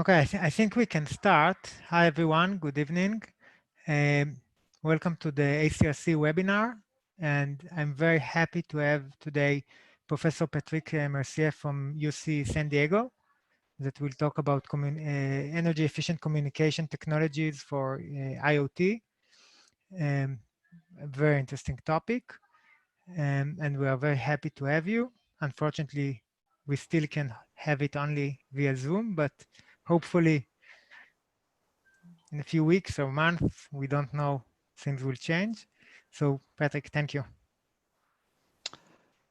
Okay, I think we can start. Hi, everyone. Good evening. Um, Welcome to the ACRC webinar. And I'm very happy to have today Professor Patrick Mercier from UC San Diego that will talk about energy efficient communication technologies for IoT. A very interesting topic. And we are very happy to have you. Unfortunately, we still can have it only via Zoom, but hopefully in a few weeks or months, we don't know, things will change. So Patrick, thank you.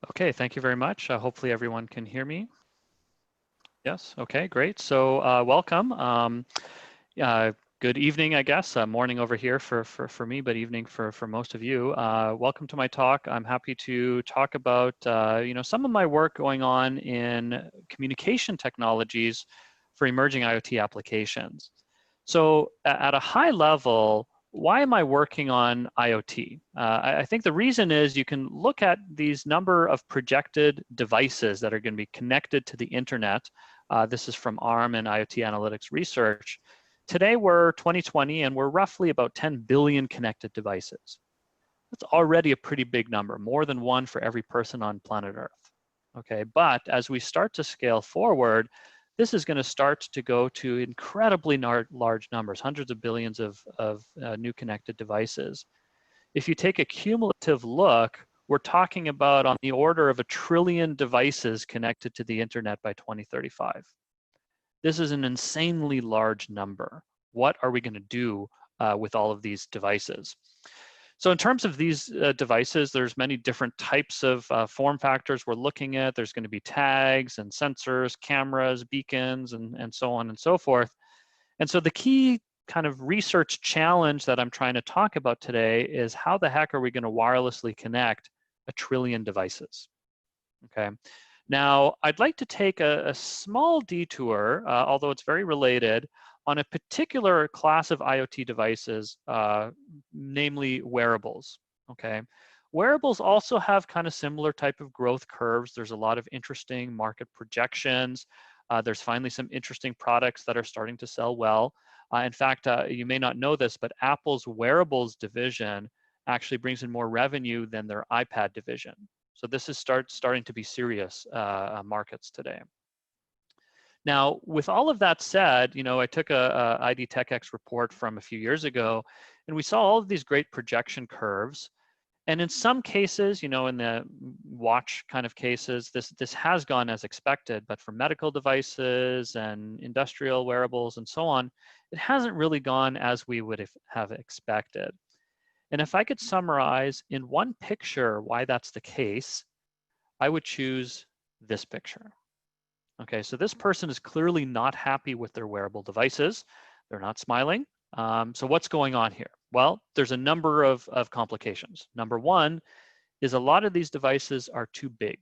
Okay, thank you very much. Hopefully everyone can hear me. Yes, okay, great. So welcome. Good evening, I guess. Morning over here for me, but evening for most of you. Welcome to my talk. I'm happy to talk about some of my work going on in communication technologies for emerging IoT applications. So at a high level, why am I working on IoT? I think the reason is you can look at these number of projected devices that are going to be connected to the internet. This is from ARM and IoT Analytics Research. Today we're 2020 and we're roughly about 10 billion connected devices. That's already a pretty big number, more than one for every person on planet Earth. Okay, but as we start to scale forward, this is going to start to go to incredibly large numbers, hundreds of billions of new connected devices. If you take a cumulative look, we're talking about on the order of 1 trillion devices connected to the internet by 2035. This is an insanely large number. What are we going to do with all of these devices? So in terms of these devices, there's many different types of form factors we're looking at. There's going to be tags and sensors, cameras, beacons, and so on and so forth. And so the key kind of research challenge that I'm trying to talk about today is how the heck are we going to wirelessly connect 1 trillion devices? Okay. Now, I'd like to take a small detour, although it's very related, on a particular class of IoT devices, namely wearables, okay? Wearables also have kind of similar type of growth curves. There's a lot of interesting market projections. There's finally some interesting products that are starting to sell well. In fact, you may not know this, but Apple's wearables division actually brings in more revenue than their iPad division. So this is starting to be serious markets today. Now, with all of that said, I took a ID TechX report from a few years ago, and we saw all of these great projection curves. And in some cases, in the watch kind of cases, this has gone as expected, but for medical devices and industrial wearables and so on, it hasn't really gone as we would have expected. And if I could summarize in one picture why that's the case, I would choose this picture. Okay, so this person is clearly not happy with their wearable devices. They're not smiling. So what's going on here? Well, there's a number of complications. Number one is a lot of these devices are too big.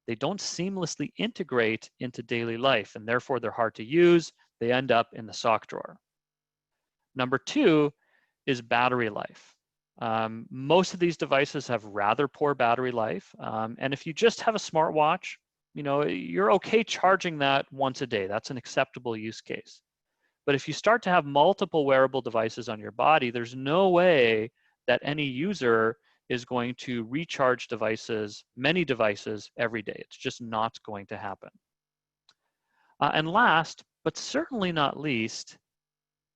They don't seamlessly integrate into daily life, and therefore they're hard to use. They end up in the sock drawer. Number two is battery life. Most of these devices have rather poor battery life. And if you just have a smartwatch, you're okay charging that once a day. That's an acceptable use case. But if you start to have multiple wearable devices on your body, there's no way that any user is going to recharge many devices every day. It's just not going to happen. And last, but certainly not least,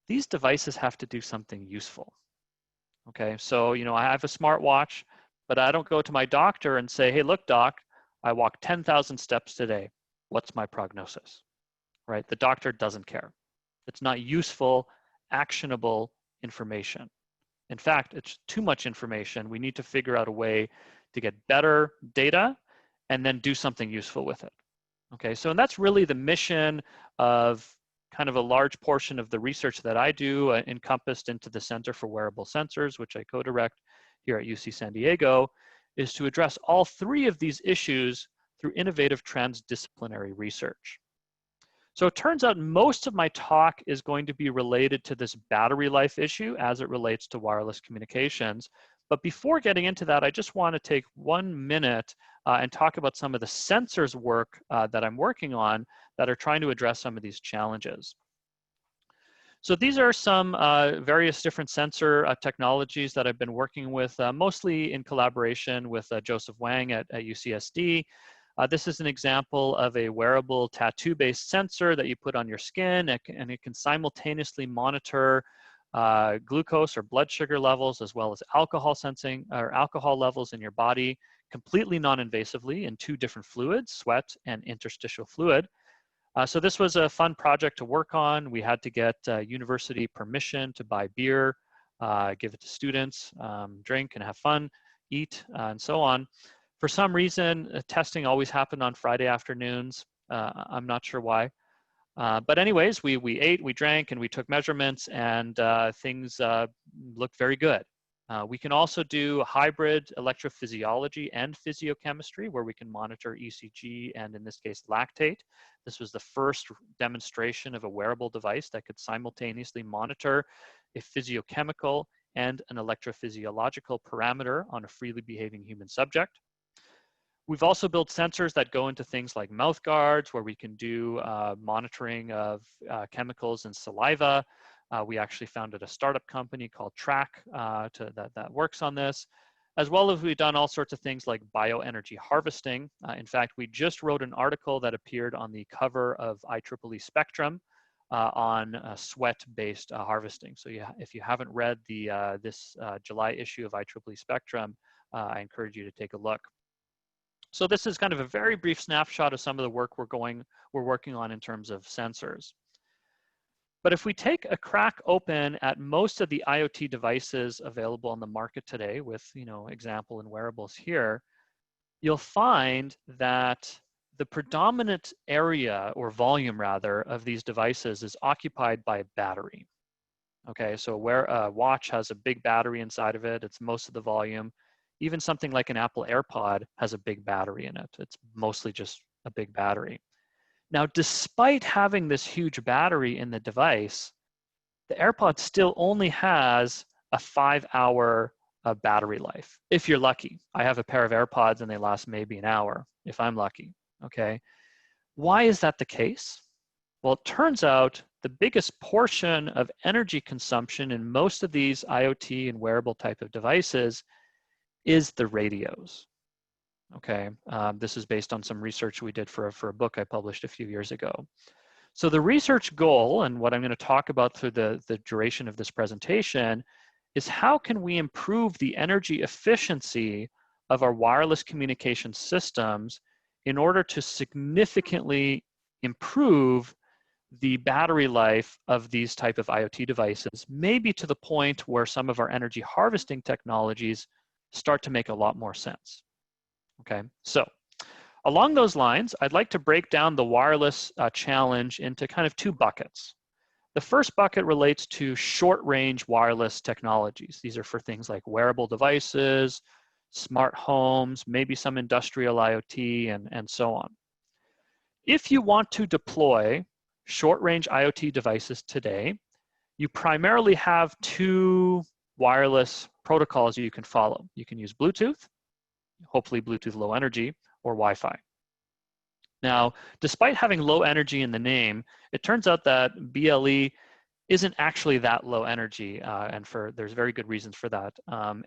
these devices have to do something useful. Okay, so I have a smartwatch, but I don't go to my doctor and say, hey, look, doc, I walked 10,000 steps today. What's my prognosis? Right? The doctor doesn't care. It's not useful, actionable information. In fact, it's too much information. We need to figure out a way to get better data and then do something useful with it. Okay, so and that's really the mission of kind of a large portion of the research that I do encompassed into the Center for Wearable Sensors, which I co-direct here at UC San Diego, is to address all three of these issues through innovative transdisciplinary research. So it turns out most of my talk is going to be related to this battery life issue as it relates to wireless communications. But before getting into that, I just want to take 1 minute and talk about some of the sensors work that I'm working on that are trying to address some of these challenges. So these are some various different sensor technologies that I've been working with, mostly in collaboration with Joseph Wang at UCSD. This is an example of a wearable tattoo-based sensor that you put on your skin, and it can simultaneously monitor glucose or blood sugar levels, as well as alcohol sensing or alcohol levels in your body, completely non-invasively in 2 different fluids, sweat and interstitial fluid. So this was a fun project to work on. We had to get university permission to buy beer, give it to students, drink and have fun, eat, and so on. For some reason, testing always happened on Friday afternoons. I'm not sure why. But anyways, we ate, we drank, and we took measurements, and things looked very good. We can also do hybrid electrophysiology and physiochemistry, where we can monitor ECG and, in this case, lactate. This was the first demonstration of a wearable device that could simultaneously monitor a physiochemical and an electrophysiological parameter on a freely behaving human subject. We've also built sensors that go into things like mouth guards, where we can do monitoring of chemicals in saliva. We actually founded a startup company called Track that works on this, as well as we've done all sorts of things like bioenergy harvesting. In fact, we just wrote an article that appeared on the cover of IEEE Spectrum on sweat-based harvesting. So if you haven't read this July issue of IEEE Spectrum, I encourage you to take a look. So this is kind of a very brief snapshot of some of the work we're working on in terms of sensors. But if we take a crack open at most of the IoT devices available on the market today, with example in wearables here, you'll find that the predominant area, or volume rather, of these devices is occupied by a battery. Okay, so where a watch has a big battery inside of it, it's most of the volume. Even something like an Apple AirPod has a big battery in it. It's mostly just a big battery. Now, despite having this huge battery in the device, the AirPod still only has a 5-hour battery life, if you're lucky. I have a pair of AirPods and they last maybe an hour, if I'm lucky, okay? Why is that the case? Well, it turns out the biggest portion of energy consumption in most of these IoT and wearable type of devices is the radios. Okay, this is based on some research we did for a book I published a few years ago. So the research goal, and what I'm going to talk about through the duration of this presentation, is how can we improve the energy efficiency of our wireless communication systems in order to significantly improve the battery life of these type of IoT devices, maybe to the point where some of our energy harvesting technologies start to make a lot more sense. Okay, so along those lines, I'd like to break down the wireless challenge into kind of 2 buckets. The first bucket relates to short-range wireless technologies. These are for things like wearable devices, smart homes, maybe some industrial IoT, and so on. If you want to deploy short-range IoT devices today, you primarily have 2 wireless protocols you can follow. You can use Bluetooth, hopefully Bluetooth Low Energy, or Wi-Fi. Now, despite having low energy in the name, it turns out that BLE isn't actually that low energy, and there's very good reasons for that,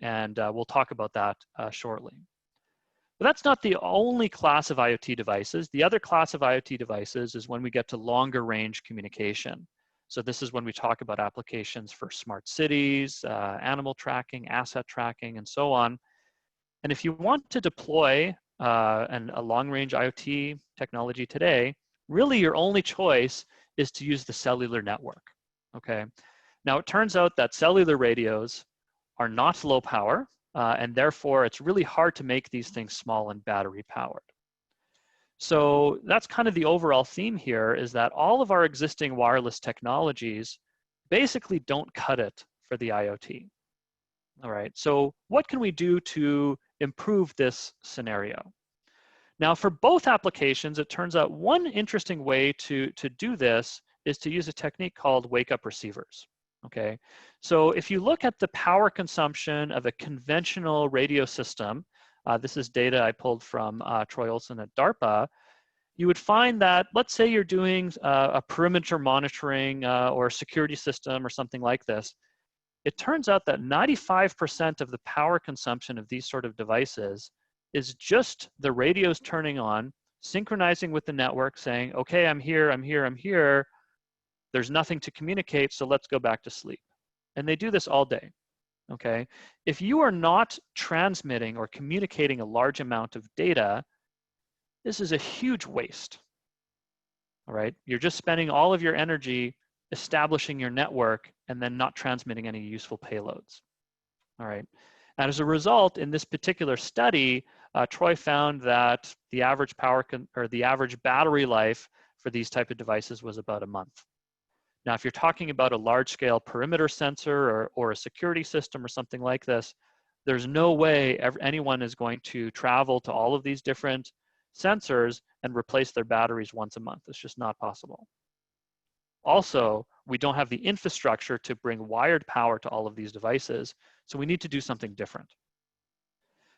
and we'll talk about that shortly. But that's not the only class of IoT devices. The other class of IoT devices is when we get to longer range communication. So this is when we talk about applications for smart cities, animal tracking, asset tracking, and so on. And if you want to deploy a long-range IoT technology today, really your only choice is to use the cellular network, okay? Now, it turns out that cellular radios are not low power, and therefore it's really hard to make these things small and battery powered. So that's kind of the overall theme here, is that all of our existing wireless technologies basically don't cut it for the IoT. All right, so what can we do to improve this scenario? Now, for both applications, it turns out one interesting way to do this is to use a technique called wake-up receivers, okay? So if you look at the power consumption of a conventional radio system, this is data I pulled from Troy Olson at DARPA, you would find that, let's say you're doing a perimeter monitoring or a security system or something like this. It turns out that 95% of the power consumption of these sort of devices is just the radios turning on, synchronizing with the network, saying, okay, I'm here, I'm here, I'm here. There's nothing to communicate, so let's go back to sleep. And they do this all day, okay? If you are not transmitting or communicating a large amount of data, this is a huge waste, all right? You're just spending all of your energy establishing your network and then not transmitting any useful payloads, all right? And as a result, in this particular study, Troy found that the average the average battery life for these type of devices was about a month. Now, if you're talking about a large-scale perimeter sensor or a security system or something like this, there's no way anyone is going to travel to all of these different sensors and replace their batteries once a month. It's just not possible. Also, we don't have the infrastructure to bring wired power to all of these devices, so we need to do something different.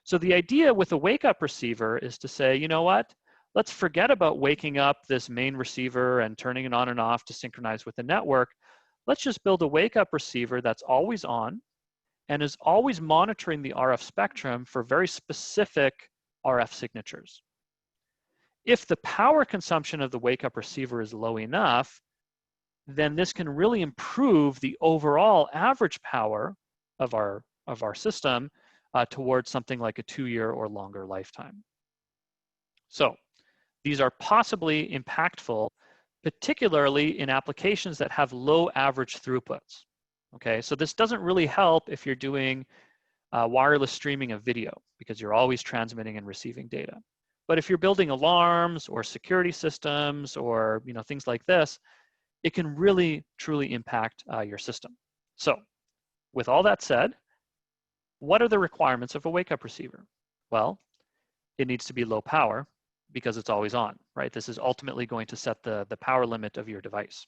So the idea with a wake-up receiver is to say, you know what? Let's forget about waking up this main receiver and turning it on and off to synchronize with the network. Let's just build a wake-up receiver that's always on and is always monitoring the RF spectrum for very specific RF signatures. If the power consumption of the wake-up receiver is low enough, then this can really improve the overall average power of our system towards something like a 2-year or longer lifetime. So these are possibly impactful, particularly in applications that have low average throughputs. Okay, so this doesn't really help if you're doing wireless streaming of video, because you're always transmitting and receiving data. But if you're building alarms or security systems or things like this, it can really, truly impact your system. So with all that said, what are the requirements of a wake-up receiver? Well, it needs to be low power because it's always on, right? This is ultimately going to set the power limit of your device.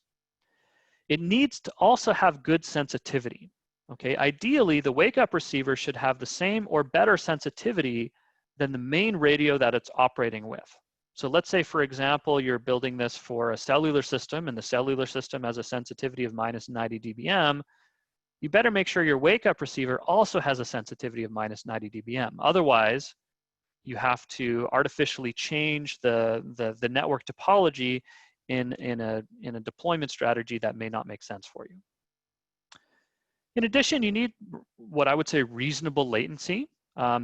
It needs to also have good sensitivity, okay? Ideally, the wake-up receiver should have the same or better sensitivity than the main radio that it's operating with. So let's say, for example, you're building this for a cellular system and the cellular system has a sensitivity of -90 dBm. You better make sure your wake-up receiver also has a sensitivity of -90 dBm. Otherwise, you have to artificially change the network topology in a deployment strategy that may not make sense for you. In addition, you need what I would say reasonable latency.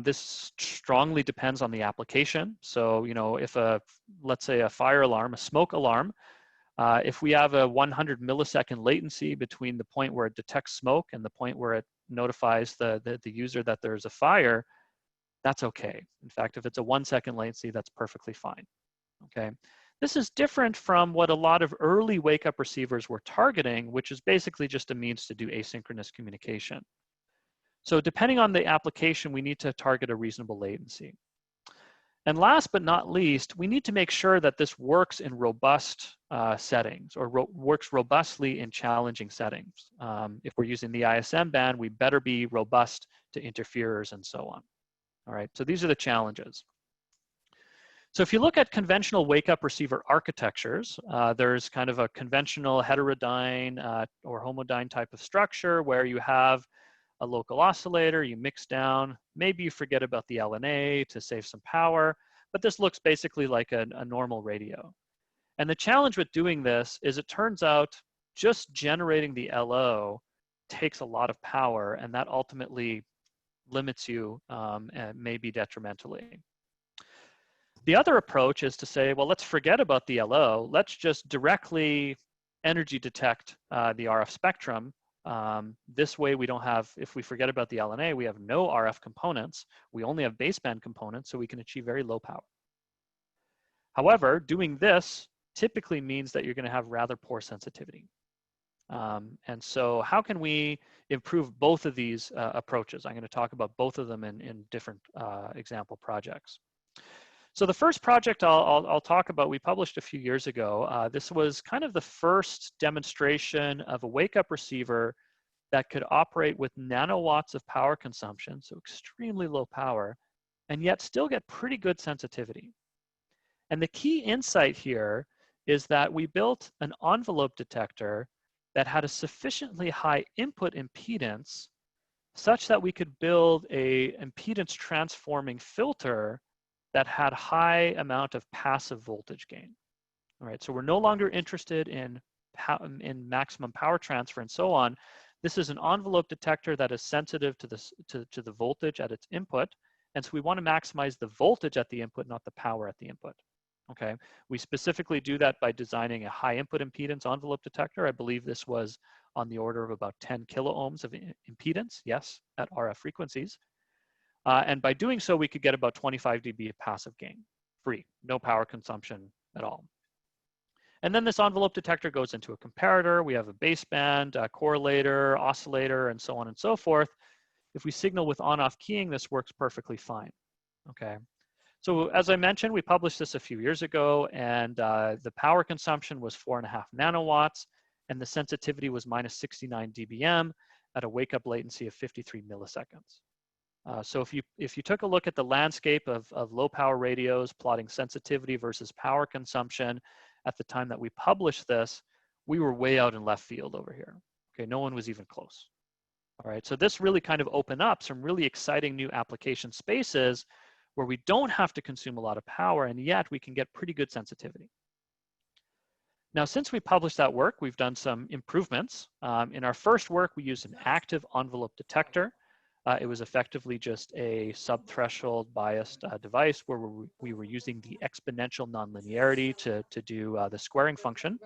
This strongly depends on the application. So, if let's say a fire alarm, a smoke alarm, if we have a 100 millisecond latency between the point where it detects smoke and the point where it notifies the user that there's a fire, that's okay. In fact, if it's a 1 second latency, that's perfectly fine, okay? This is different from what a lot of early wake-up receivers were targeting, which is basically just a means to do asynchronous communication. So depending on the application, we need to target a reasonable latency. And last but not least, we need to make sure that this works in robust settings or works robustly in challenging settings. If we're using the ISM band, we better be robust to interferers and so on. All right, so these are the challenges. So if you look at conventional wake-up receiver architectures, there's kind of a conventional heterodyne or homodyne type of structure where you have a local oscillator, you mix down, maybe you forget about the LNA to save some power, but this looks basically like a normal radio. And the challenge with doing this is it turns out just generating the LO takes a lot of power, and that ultimately limits you and may be detrimentally. The other approach is to say, well, let's forget about the LO. Let's just directly energy detect the RF spectrum. This way we don't have, if we forget about the LNA, we have no RF components. We only have baseband components, so we can achieve very low power. However, doing this typically means that you're going to have rather poor sensitivity. And so how can we improve both of these approaches? I'm going to talk about both of them in different example projects. So the first project I'll talk about, we published a few years ago. This was kind of the first demonstration of a wake-up receiver that could operate with nanowatts of power consumption, so extremely low power, and yet still get pretty good sensitivity. And the key insight here is that we built an envelope detector that had a sufficiently high input impedance such that we could build a impedance transforming filter that had high amount of passive voltage gain. All right, so we're no longer interested in maximum power transfer and so on. This is an envelope detector that is sensitive to the voltage at its input. And so we want to maximize the voltage at the input, not the power at the input. Okay, we specifically do that by designing a high input impedance envelope detector. I believe this was on the order of about 10 kilo ohms of impedance, yes, at RF frequencies. And by doing so, we could get about 25 dB of passive gain, free, no power consumption at all. And then this envelope detector goes into a comparator. We have a baseband, a correlator, oscillator, and so on and so forth. If we signal with on-off keying, this works perfectly fine, okay? So as I mentioned, we published this a few years ago, and the power consumption was 4.5 nanowatts, and the sensitivity was minus 69 dBm at a wake-up latency of 53 milliseconds. So if you took a look at the landscape of low power radios, plotting sensitivity versus power consumption, at the time that we published this, we were way out in left field over here. Okay, no one was even close. All right, so this really kind of opened up some really exciting new application spaces where we don't have to consume a lot of power, and yet we can get pretty good sensitivity. Now, since we published that work, we've done some improvements. In our first work, we used an active envelope detector. It was effectively just a sub-threshold biased device where we were using the exponential nonlinearity to do the squaring function.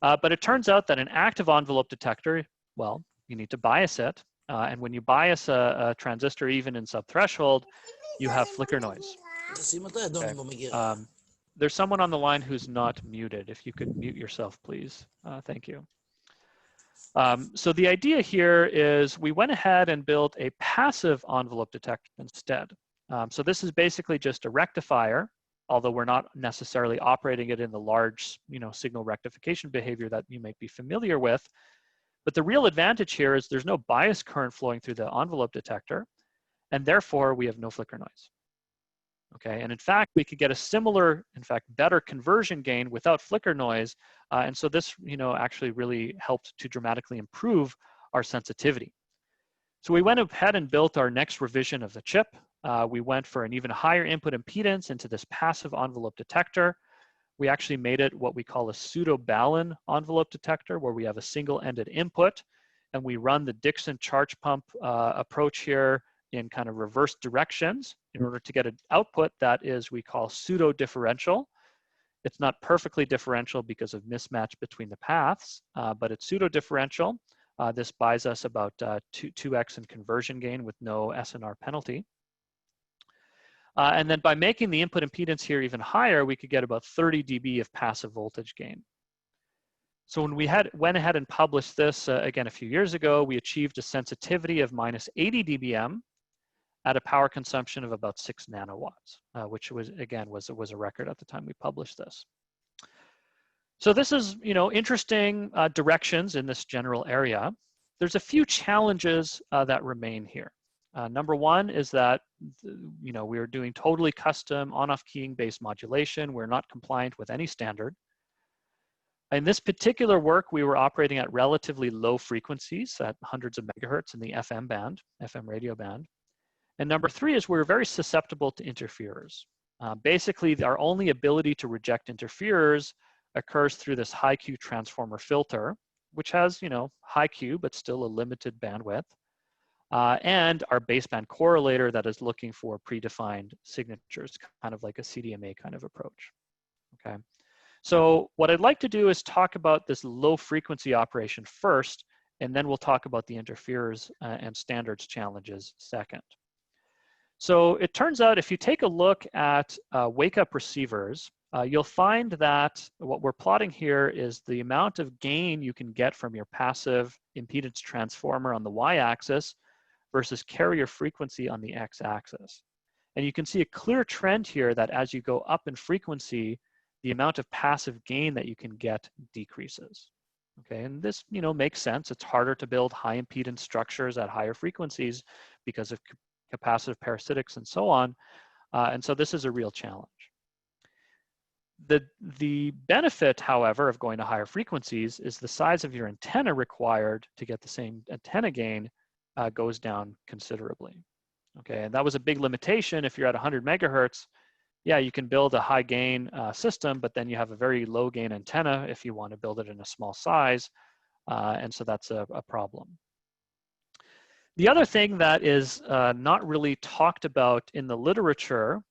But it turns out that an active envelope detector, well, you need to bias it. And when you bias a transistor even in sub-threshold, you have flicker noise. Okay. There's someone on the line who's not muted. If you could mute yourself, please. Thank you. So the idea here is we went ahead and built a passive envelope detector instead. So this is basically just a rectifier, although we're not necessarily operating it in the large, signal rectification behavior that you might be familiar with. But the real advantage here is there's no bias current flowing through the envelope detector, and therefore we have no flicker noise. Okay, and in fact, we could get a similar, in fact, better conversion gain without flicker noise. And so this, actually really helped to dramatically improve our sensitivity. So we went ahead and built our next revision of the chip. We went for an even higher input impedance into this passive envelope detector. We actually made it what we call a pseudo-Balun envelope detector, where we have a single-ended input, and we run the Dixon charge pump approach here in kind of reverse directions in order to get an output that is we call pseudo-differential. It's not perfectly differential because of mismatch between the paths, but it's pseudo-differential. This buys us about 2x in conversion gain with no SNR penalty. And then by making the input impedance here even higher, we could get about 30 dB of passive voltage gain. So when we went ahead and published this, again, a few years ago, we achieved a sensitivity of minus 80 dBm at a power consumption of about 6 nanowatts, which was, again, was a record at the time we published this. So this is, interesting directions in this general area. There's a few challenges that remain here. Number one is that, we are doing totally custom on-off keying based modulation. We're not compliant with any standard. In this particular work, we were operating at relatively low frequencies at hundreds of megahertz in the FM band, FM radio band. And number three is we're very susceptible to interferers. Basically, our only ability to reject interferers occurs through this high Q transformer filter, which has, high Q, but still a limited bandwidth. And our baseband correlator that is looking for predefined signatures, kind of like a CDMA kind of approach, okay? So what I'd like to do is talk about this low frequency operation first, and then we'll talk about the interferers and standards challenges second. So it turns out if you take a look at wake-up receivers, you'll find that what we're plotting here is the amount of gain you can get from your passive impedance transformer on the y-axis versus carrier frequency on the x-axis. And you can see a clear trend here that as you go up in frequency, the amount of passive gain that you can get decreases. Okay, and this makes sense. It's harder to build high impedance structures at higher frequencies because of capacitive parasitics and so on. And so this is a real challenge. The benefit, however, of going to higher frequencies is the size of your antenna required to get the same antenna gain goes down considerably. Okay, and that was a big limitation. If you're at 100 megahertz, yeah, you can build a high gain system, but then you have a very low gain antenna if you want to build it in a small size, and so that's a problem. The other thing that is not really talked about in the literature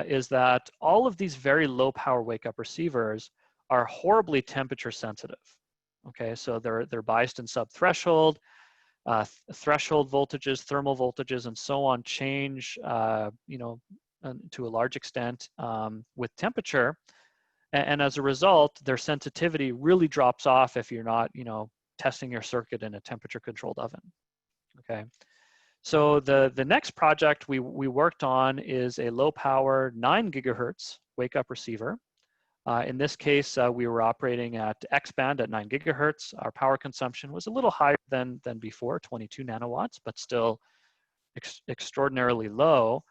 is that all of these very low power wake-up receivers are horribly temperature sensitive. Okay, so they're biased in sub-threshold. Threshold voltages, thermal voltages, and so on change, you know, to a large extent with temperature, and as a result, their sensitivity really drops off if you're not, you know, testing your circuit in a temperature-controlled oven. Okay, so the next project we worked on is a low-power 9 gigahertz wake-up receiver. In this case, we were operating at X-band at 9 gigahertz. Our power consumption was a little higher than before, 22 nanowatts, but still extraordinarily low.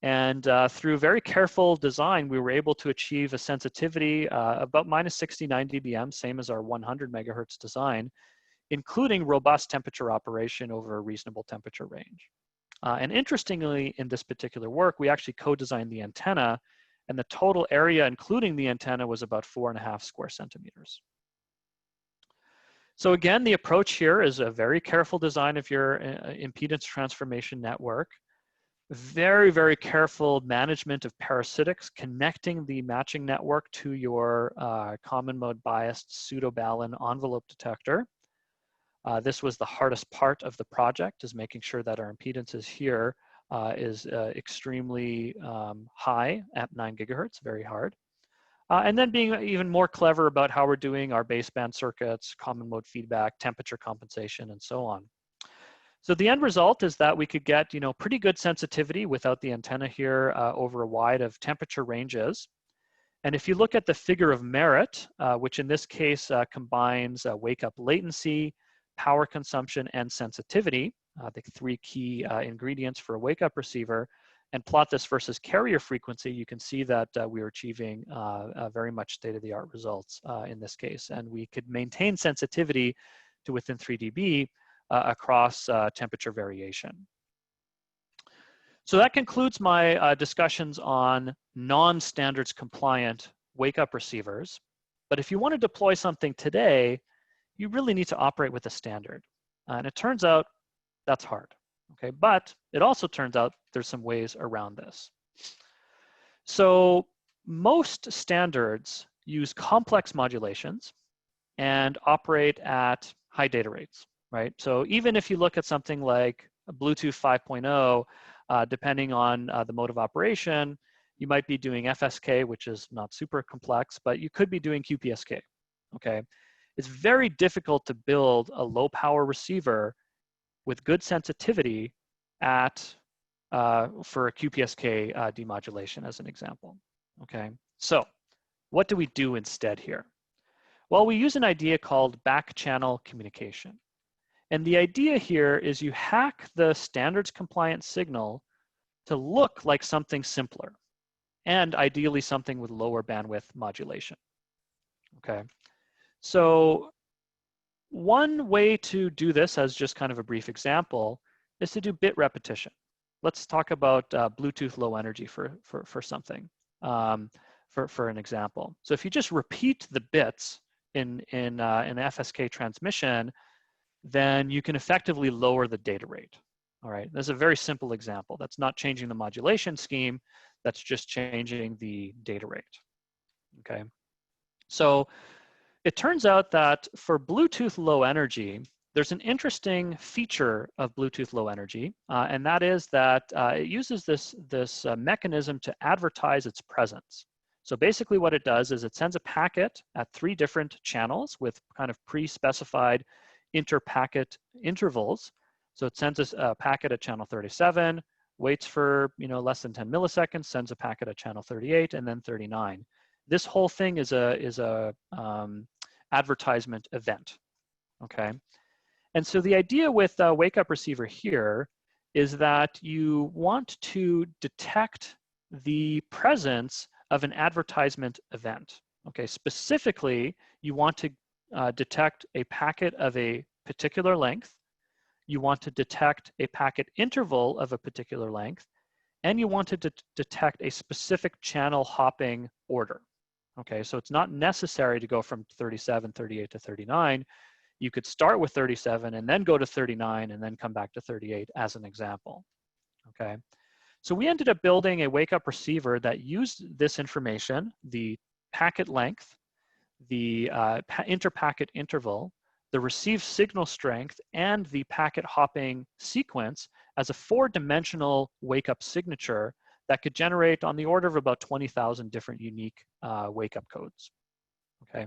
And through very careful design, we were able to achieve a sensitivity about minus 69 dBm, same as our 100 megahertz design, including robust temperature operation over a reasonable temperature range. And interestingly, in this particular work, we actually co-designed the antenna, and the total area, including the antenna, was about 4.5 square centimeters. So again, the approach here is a very careful design of your impedance transformation network. Very, very careful management of parasitics, connecting the matching network to your common mode biased pseudo-Balun envelope detector. This was the hardest part of the project, is making sure that our impedances here is extremely high at 9 gigahertz, very hard. And then being even more clever about how we're doing our baseband circuits, common mode feedback, temperature compensation, and so on. So the end result is that we could get, you know, pretty good sensitivity without the antenna here over a wide of temperature ranges. And if you look at the figure of merit, which in this case combines wake-up latency, power consumption, and sensitivity, the three key ingredients for a wake-up receiver, and plot this versus carrier frequency, you can see that we are achieving very much state-of-the-art results in this case. And we could maintain sensitivity to within 3 dB across temperature variation. So that concludes my discussions on non-standards compliant wake-up receivers. But if you want to deploy something today, you really need to operate with a standard. And it turns out that's hard. Okay, but it also turns out there's some ways around this. So most standards use complex modulations and operate at high data rates, right? So even if you look at something like Bluetooth 5.0, depending on the mode of operation, you might be doing FSK, which is not super complex, but you could be doing QPSK, okay? It's very difficult to build a low power receiver with good sensitivity at for a QPSK demodulation as an example, okay? So what do we do instead here? Well, we use an idea called back channel communication. And the idea here is you hack the standards compliant signal to look like something simpler, and ideally something with lower bandwidth modulation, okay? So one way to do this, as just kind of a brief example, is to do bit repetition. Let's talk about Bluetooth low energy for something, for an example. So if you just repeat the bits in an FSK transmission, then you can effectively lower the data rate. All right, that's a very simple example. That's not changing the modulation scheme, that's just changing the data rate, okay? So it turns out that for Bluetooth low energy, there's an interesting feature of Bluetooth low energy, and that is that it uses this mechanism to advertise its presence. So basically what it does is it sends a packet at 3 different channels with kind of pre-specified inter-packet intervals. So it sends a packet at channel 37, waits for less than 10 milliseconds, sends a packet at channel 38, and then 39. This whole thing is a advertisement event, okay? And so the idea with wake up receiver here is that you want to detect the presence of an advertisement event. Okay, specifically, you want to detect a packet of a particular length, you want to detect a packet interval of a particular length, and you want to detect a specific channel hopping order. Okay, so it's not necessary to go from 37, 38 to 39. You could start with 37 and then go to 39 and then come back to 38 as an example. Okay, so we ended up building a wake-up receiver that used this information, the packet length, the interpacket interval, the received signal strength, and the packet hopping sequence as a 4-dimensional wake-up signature that could generate on the order of about 20,000 different unique wake-up codes. Okay,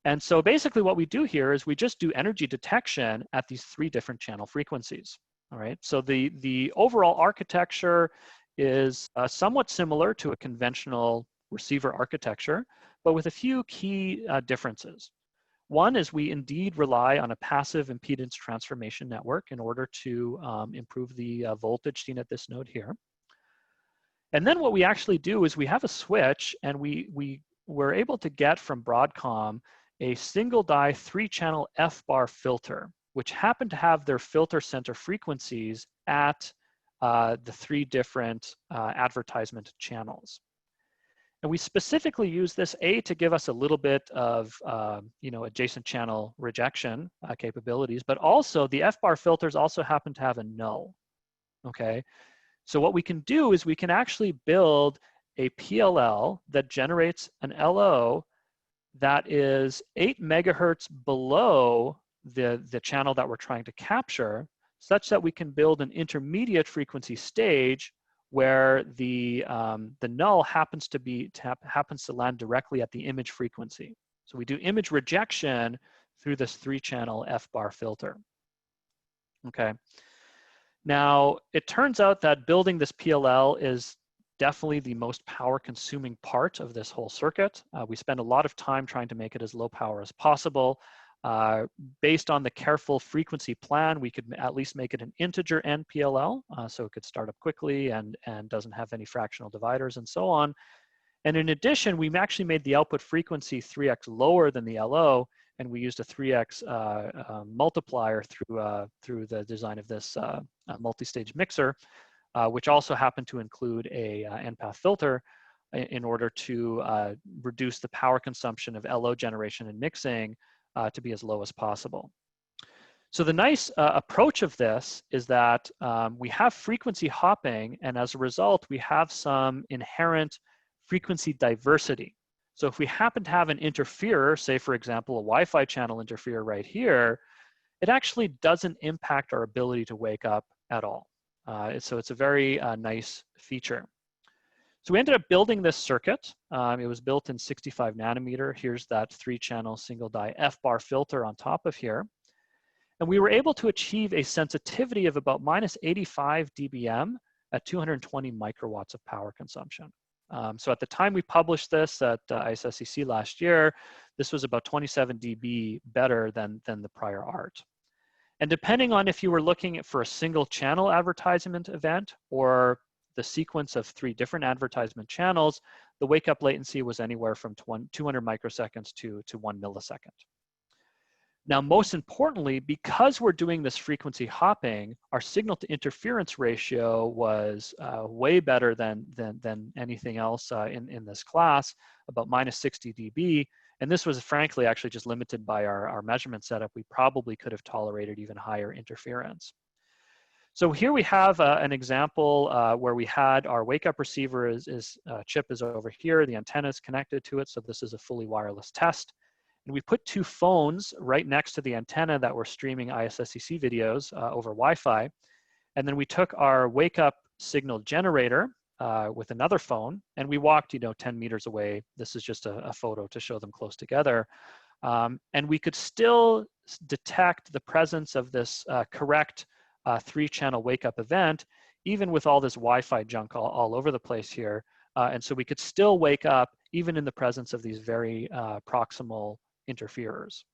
and so basically what we do here is we just do energy detection at these 3 different channel frequencies. All right, so the overall architecture is somewhat similar to a conventional receiver architecture, but with a few key differences. One is we indeed rely on a passive impedance transformation network in order to improve the voltage seen at this node here. And then what we actually do is we have a switch, and we're able to get from Broadcom a single die 3-channel F-bar filter, which happen to have their filter center frequencies at the 3 different advertisement channels. And we specifically use this to give us a little bit of adjacent channel rejection capabilities, but also the F-bar filters also happen to have a null. Okay, so what we can do is we can actually build a PLL that generates an LO that is 8 megahertz below the channel that we're trying to capture, such that we can build an intermediate frequency stage where the null happens to land directly at the image frequency. So we do image rejection through this 3-channel F-bar filter. Okay. Now, it turns out that building this PLL is definitely the most power-consuming part of this whole circuit. We spend a lot of time trying to make it as low power as possible. Based on the careful frequency plan, we could at least make it an integer n PLL, so it could start up quickly and doesn't have any fractional dividers and so on. And in addition, we've actually made the output frequency 3x lower than the LO, and we used a 3x multiplier through the design of this multi-stage mixer, which also happened to include a N-path filter in order to reduce the power consumption of LO generation and mixing to be as low as possible. So the nice approach of this is that we have frequency hopping, and as a result, we have some inherent frequency diversity. So if we happen to have an interferer, say for example, a Wi-Fi channel interferer right here, it actually doesn't impact our ability to wake up at all. So it's a very nice feature. So we ended up building this circuit. It was built in 65 nanometer. Here's that 3-channel single die F-bar filter on top of here. And we were able to achieve a sensitivity of about -85 dBm at 220 microwatts of power consumption. So at the time we published this at ISSCC last year, this was about 27 dB better than the prior art. And depending on if you were looking for a single channel advertisement event or the sequence of 3 different advertisement channels, the wake-up latency was anywhere from 200 microseconds to 1 millisecond. Now, most importantly, because we're doing this frequency hopping, our signal to interference ratio was way better than anything else in this class, about -60 dB. And this was frankly actually just limited by our measurement setup. We probably could have tolerated even higher interference. So here we have an example where we had our wake-up receiver chip is over here. The antenna is connected to it. So this is a fully wireless test. And we put 2 phones right next to the antenna that were streaming ISSCC videos over Wi-Fi. And then we took our wake-up signal generator with another phone, and we walked 10 meters away. This is just a photo to show them close together. And we could still detect the presence of this correct 3-channel wake-up event, even with all this Wi-Fi junk all over the place here. And so we could still wake up even in the presence of these very proximal interferers.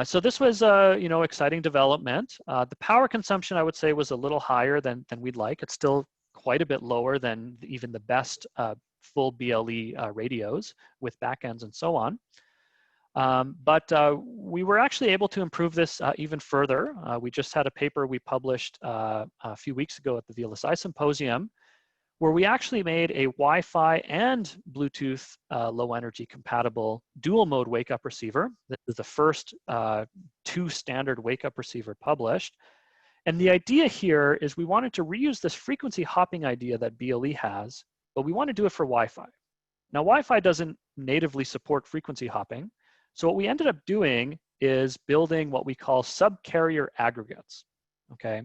So this was exciting development. The power consumption, I would say, was a little higher than we'd like. It's still quite a bit lower than even the best full BLE radios with backends and so on. But we were actually able to improve this even further. We just had a paper we published a few weeks ago at the VLSI Symposium, where we actually made a Wi-Fi and Bluetooth low energy compatible dual mode wake up receiver. This is the first 2 standard wake up receiver published. And the idea here is we wanted to reuse this frequency hopping idea that BLE has, but we want to do it for Wi-Fi. Now, Wi-Fi doesn't natively support frequency hopping. So what we ended up doing is building what we call subcarrier aggregates, okay?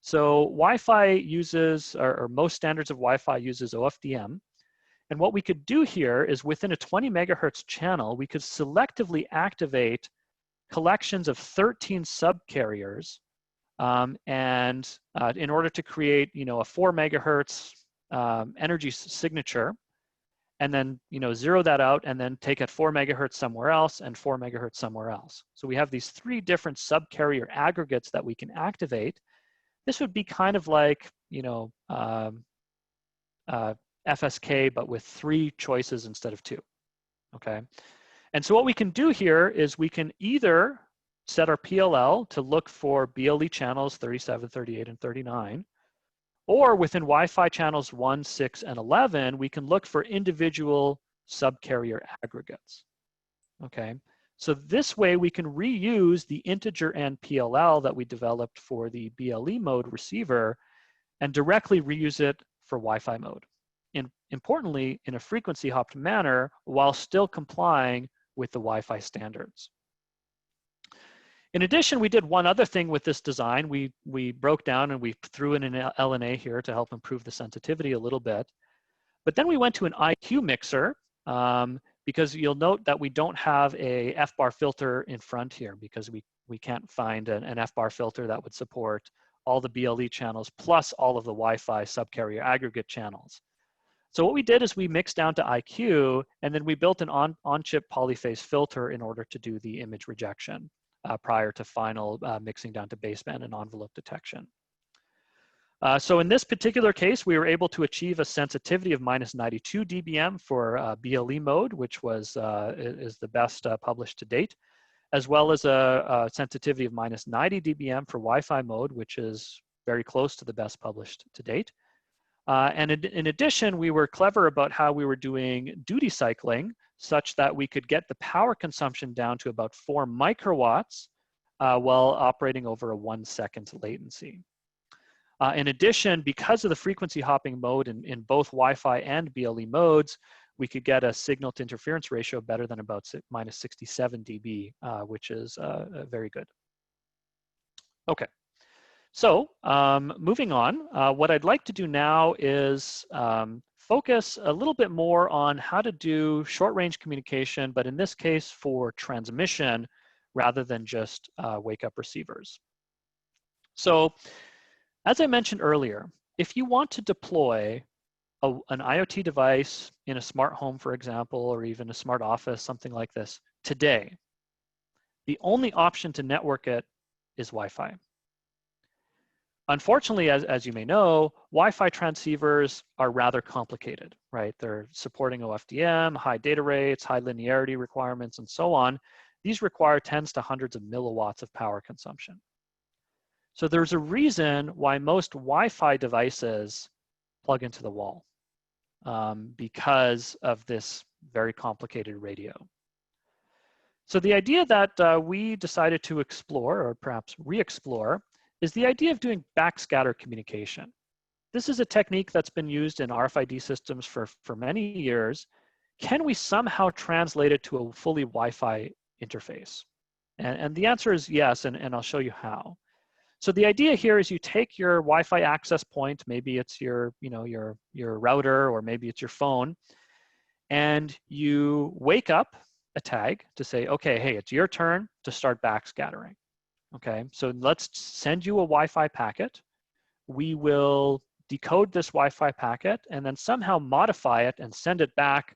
So Wi-Fi uses, or most standards of Wi-Fi uses OFDM. And what we could do here is within a 20 megahertz channel, we could selectively activate collections of 13 subcarriers in order to create, a 4 megahertz energy signature, and then zero that out and then take at 4 megahertz somewhere else and 4 megahertz somewhere else. So we have these 3 different subcarrier aggregates that we can activate. This would be kind of like FSK, but with 3 choices instead of 2, okay? And so what we can do here is we can either set our PLL to look for BLE channels 37, 38, and 39, or within Wi-Fi channels 1, 6, and 11, we can look for individual subcarrier aggregates, okay? So this way we can reuse the integer and PLL that we developed for the BLE mode receiver and directly reuse it for Wi-Fi mode. And importantly, in a frequency hopped manner while still complying with the Wi-Fi standards. In addition, we did one other thing with this design. We broke down and we threw in an LNA here to help improve the sensitivity a little bit. But then we went to an IQ mixer because you'll note that we don't have a F-bar filter in front here because we can't find an F-bar filter that would support all the BLE channels plus all of the Wi-Fi subcarrier aggregate channels. So what we did is we mixed down to IQ and then we built an on-chip polyphase filter in order to do the image rejection prior to final mixing down to baseband and envelope detection. So in this particular case, we were able to achieve a sensitivity of -92 dBm for BLE mode, which is the best published to date, as well as a sensitivity of -90 dBm for Wi-Fi mode, which is very close to the best published to date. And in addition, we were clever about how we were doing duty cycling such that we could get the power consumption down to about 4 microwatts while operating over a 1-second latency. In addition, because of the frequency hopping mode in both Wi-Fi and BLE modes, we could get a signal to interference ratio better than about -67 dB, which is very good. Okay. So moving on, what I'd like to do now is focus a little bit more on how to do short-range communication, but in this case for transmission rather than just wake-up receivers. So as I mentioned earlier, if you want to deploy an IoT device in a smart home, for example, or even a smart office, something like this, today, the only option to network it is Wi-Fi. Unfortunately, as you may know, Wi-Fi transceivers are rather complicated, right? They're supporting OFDM, high data rates, high linearity requirements, and so on. These require tens to hundreds of milliwatts of power consumption. So there's a reason why most Wi-Fi devices plug into the wall because of this very complicated radio. So the idea that we decided to explore, or perhaps re-explore, is the idea of doing backscatter communication. This is a technique that's been used in RFID systems for many years. Can we somehow translate it to a fully Wi-Fi interface? And the answer is yes, and I'll show you how. So the idea here is you take your Wi-Fi access point, maybe it's your router, or maybe it's your phone, and you wake up a tag to say, okay, hey, it's your turn to start backscattering. Okay, so let's send you a Wi-Fi packet. We will decode this Wi-Fi packet and then somehow modify it and send it back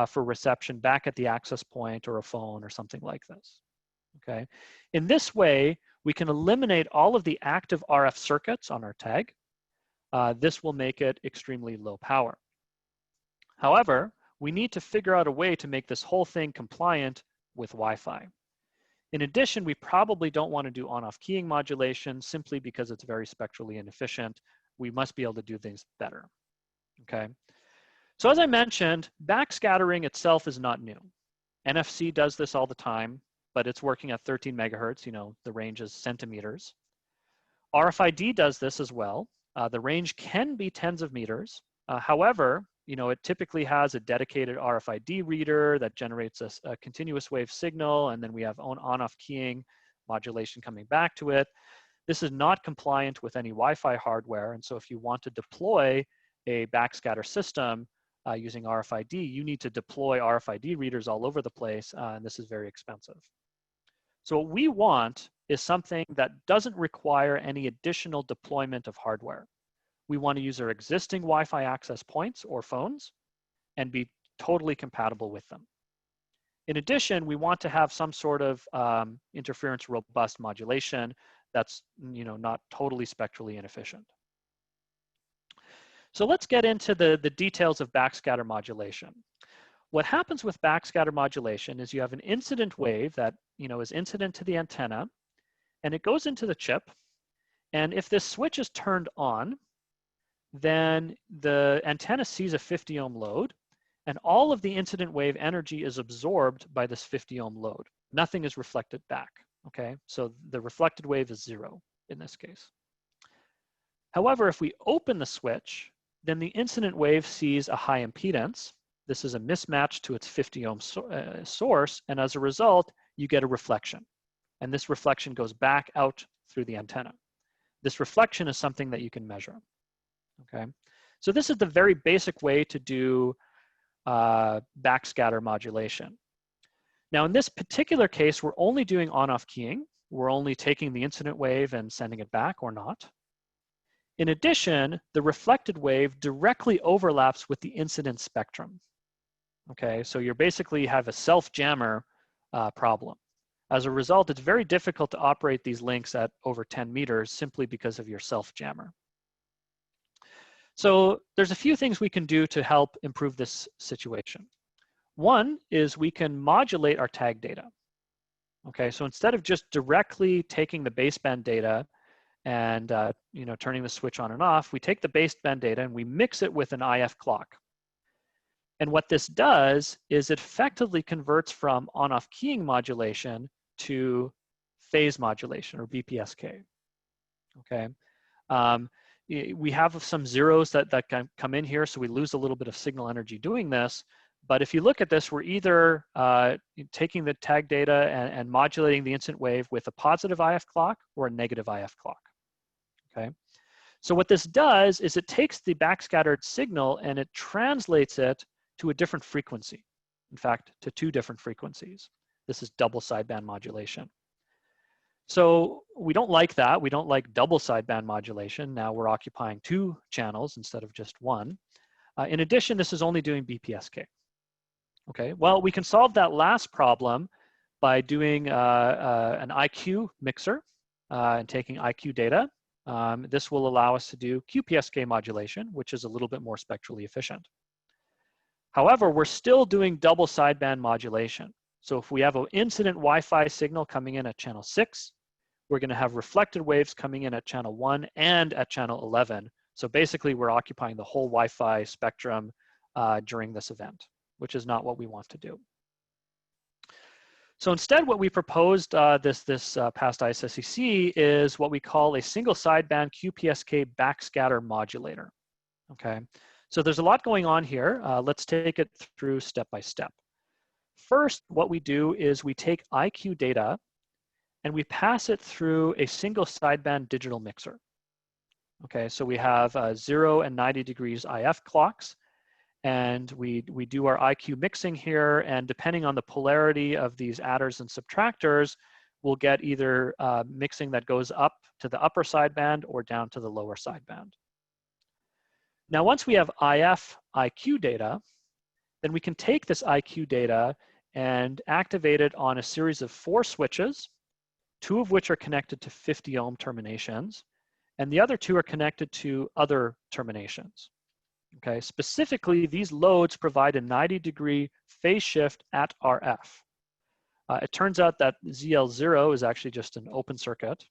for reception back at the access point or a phone or something like this. Okay, in this way, we can eliminate all of the active RF circuits on our tag. this will make it extremely low power. However, we need to figure out a way to make this whole thing compliant with Wi-Fi. In addition, we probably don't want to do on-off keying modulation simply because it's very spectrally inefficient. We must be able to do things better, okay? So as I mentioned, backscattering itself is not new. NFC does this all the time, but it's working at 13 megahertz, you know, the range is centimeters. RFID does this as well. The range can be tens of meters. However, you know, it typically has a dedicated RFID reader that generates a continuous wave signal, and then we have on-off keying modulation coming back to it. This is not compliant with any Wi-Fi hardware, and so if you want to deploy a backscatter system using RFID, you need to deploy RFID readers all over the place, and this is very expensive. So what we want is something that doesn't require any additional deployment of hardware. We want to use our existing Wi-Fi access points or phones and be totally compatible with them. In addition, we want to have some sort of interference robust modulation that's, you know, not totally spectrally inefficient. So let's get into the details of backscatter modulation. What happens with backscatter modulation is you have an incident wave that, you know, is incident to the antenna, and it goes into the chip. And if this switch is turned on, then the antenna sees a 50 ohm load, and all of the incident wave energy is absorbed by this 50 ohm load. Nothing is reflected back, okay? So the reflected wave is 0 in this case. However, if we open the switch, then the incident wave sees a high impedance. This is a mismatch to its 50 ohm source, and as a result, you get a reflection. And this reflection goes back out through the antenna. This reflection is something that you can measure. Okay, so this is the very basic way to do backscatter modulation. Now, in this particular case, we're only doing on-off keying. We're only taking the incident wave and sending it back or not. In addition, the reflected wave directly overlaps with the incident spectrum. Okay, so you basically have a self-jammer problem. As a result, it's very difficult to operate these links at over 10 meters simply because of your self-jammer. So there's a few things we can do to help improve this situation. One is we can modulate our tag data. Okay, so instead of just directly taking the baseband data and you know, turning the switch on and off, we take the baseband data and we mix it with an IF clock. And what this does is it effectively converts from on-off keying modulation to phase modulation, or BPSK. Okay. We have some zeros that can come in here, so we lose a little bit of signal energy doing this. But if you look at this, we're either taking the tag data and modulating the incident wave with a positive IF clock or a negative IF clock. Okay. So what this does is it takes the backscattered signal and it translates it to a different frequency. In fact, to 2 different frequencies. This is double sideband modulation. So we don't like that. We don't like double sideband modulation. Now we're occupying 2 channels instead of just 1. In addition, this is only doing BPSK. Okay, well, we can solve that last problem by doing an IQ mixer and taking IQ data. This will allow us to do QPSK modulation, which is a little bit more spectrally efficient. However, we're still doing double sideband modulation. So if we have an incident Wi-Fi signal coming in at channel 6, we're going to have reflected waves coming in at channel 1 and at channel 11. So basically, we're occupying the whole Wi-Fi spectrum during this event, which is not what we want to do. So instead, what we proposed this past ISSCC is what we call a single sideband QPSK backscatter modulator. Okay, so there's a lot going on here. Let's take it through step by step. First, what we do is we take IQ data and we pass it through a single sideband digital mixer. Okay, so we have 0 and 90 degrees IF clocks, and we do our IQ mixing here, and depending on the polarity of these adders and subtractors, we'll get either mixing that goes up to the upper sideband or down to the lower sideband. Now, once we have IF IQ data, then we can take this IQ data and activate it on a series of 4 switches, 2 of which are connected to 50 ohm terminations, and the other two are connected to other terminations. Okay, specifically, these loads provide a 90-degree phase shift at RF. It turns out that ZL0 is actually just an open circuit,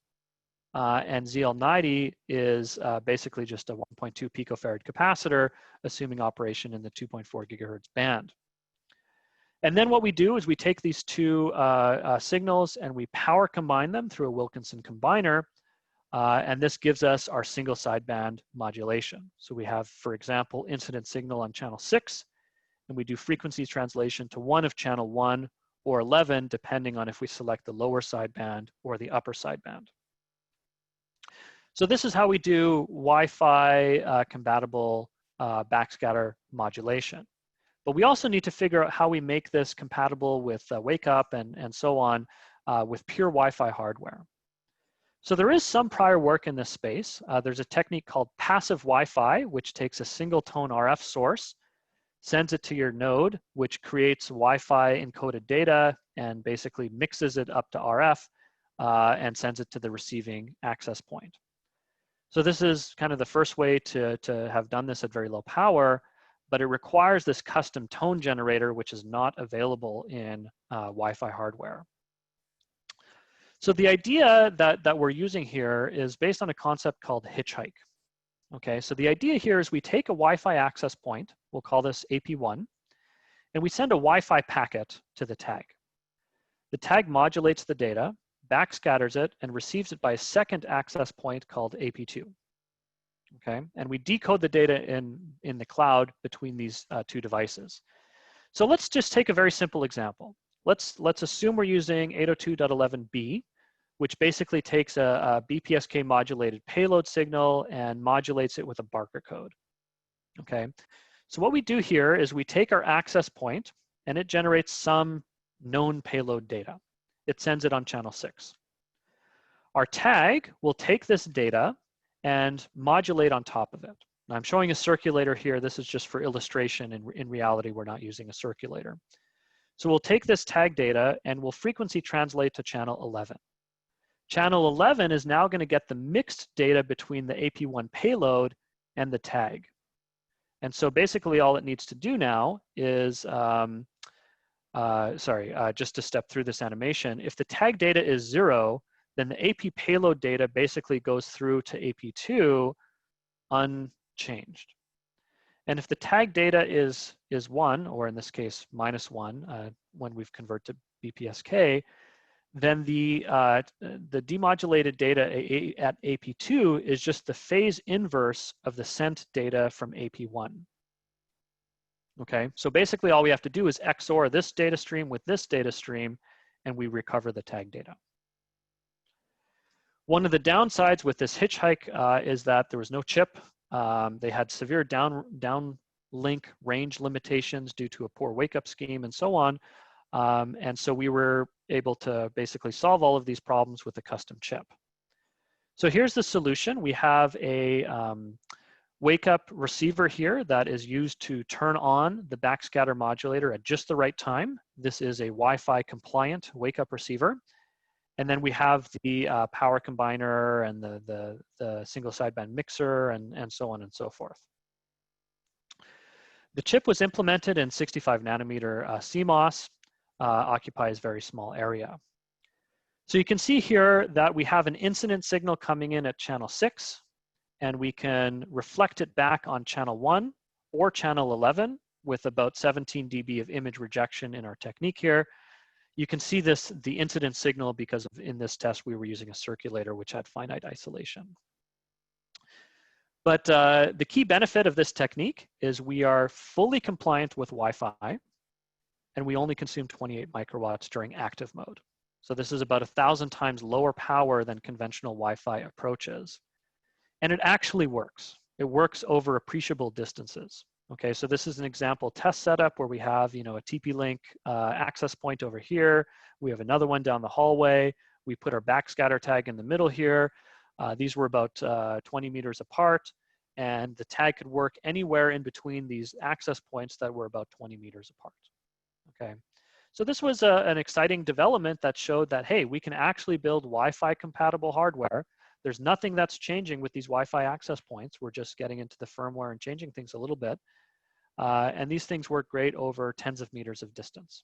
and ZL90 is basically just a 1.2 picofarad capacitor, assuming operation in the 2.4 gigahertz band. And then what we do is we take these two signals and we power combine them through a Wilkinson combiner, and this gives us our single sideband modulation. So we have, for example, incident signal on channel 6, and we do frequency translation to 1 of channel 1 or 11, depending on if we select the lower sideband or the upper sideband. So this is how we do Wi-Fi compatible backscatter modulation. But we also need to figure out how we make this compatible with Wake Up and so on with pure Wi-Fi hardware. So there is some prior work in this space. There's a technique called passive Wi-Fi, which takes a single tone RF source, sends it to your node, which creates Wi-Fi encoded data and basically mixes it up to RF and sends it to the receiving access point. So this is kind of the first way to have done this at very low power, but it requires this custom tone generator, which is not available in Wi-Fi hardware. So the idea that we're using here is based on a concept called hitchhike. Okay, so the idea here is we take a Wi-Fi access point, we'll call this AP1, and we send a Wi-Fi packet to the tag. The tag modulates the data, backscatters it, and receives it by a second access point called AP2. Okay, and we decode the data in the cloud between these two devices. So let's just take a very simple example. Let's assume we're using 802.11b, which basically takes a BPSK modulated payload signal and modulates it with a Barker code. Okay, so what we do here is we take our access point and it generates some known payload data. It sends it on channel 6. Our tag will take this data and modulate on top of it. Now I'm showing a circulator here. This is just for illustration. In reality, we're not using a circulator. So we'll take this tag data and we'll frequency translate to channel 11. Channel 11 is now going to get the mixed data between the AP1 payload and the tag. And so basically all it needs to do now is, just to step through this animation, if the tag data is 0, then the AP payload data basically goes through to AP2 unchanged. And if the tag data is 1, or in this case -1, when we've converted to BPSK, then the demodulated data at AP2 is just the phase inverse of the sent data from AP1. Okay, so basically all we have to do is XOR this data stream with this data stream, and we recover the tag data. One of the downsides with this hitchhike is that there was no chip. They had severe downlink range limitations due to a poor wake-up scheme and so on. And so we were able to basically solve all of these problems with a custom chip. So here's the solution. We have a wake-up receiver here that is used to turn on the backscatter modulator at just the right time. This is a Wi-Fi compliant wake-up receiver. And then we have the power combiner and the single sideband mixer and so on and so forth. The chip was implemented in 65 nanometer CMOS, occupies very small area. So you can see here that we have an incident signal coming in at channel 6, and we can reflect it back on channel 1 or channel 11 with about 17 dB of image rejection in our technique here. You can see the incident signal because in this test we were using a circulator which had finite isolation. But the key benefit of this technique is we are fully compliant with Wi-Fi, and we only consume 28 microwatts during active mode. So this is about 1,000 times lower power than conventional Wi-Fi approaches. And it actually works. It works over appreciable distances. Okay, so this is an example test setup where we have, a TP-Link access point over here. We have another one down the hallway. We put our backscatter tag in the middle here. These were about 20 meters apart, and the tag could work anywhere in between these access points that were about 20 meters apart. Okay, so this was an exciting development that showed that, hey, we can actually build Wi-Fi compatible hardware There's nothing that's changing with these Wi-Fi access points. We're just getting into the firmware and changing things a little bit. And these things work great over tens of meters of distance.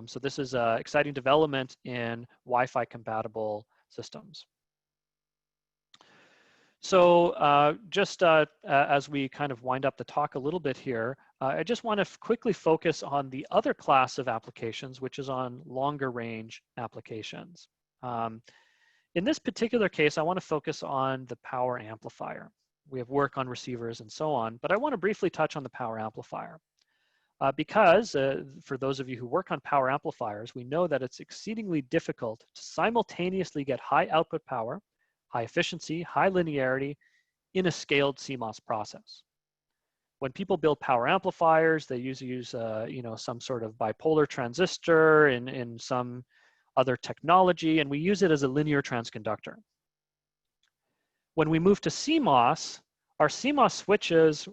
So this is an exciting development in Wi-Fi compatible systems. So just as we kind of wind up the talk a little bit here, I just want to quickly focus on the other class of applications, which is on longer range applications. In this particular case, I want to focus on the power amplifier. We have work on receivers and so on, but I want to briefly touch on the power amplifier. Because for those of you who work on power amplifiers, we know that it's exceedingly difficult to simultaneously get high output power, high efficiency, high linearity in a scaled CMOS process. When people build power amplifiers, they usually use you know, some sort of bipolar transistor in some other technology, and we use it as a linear transconductor. When we move to CMOS, our CMOS switches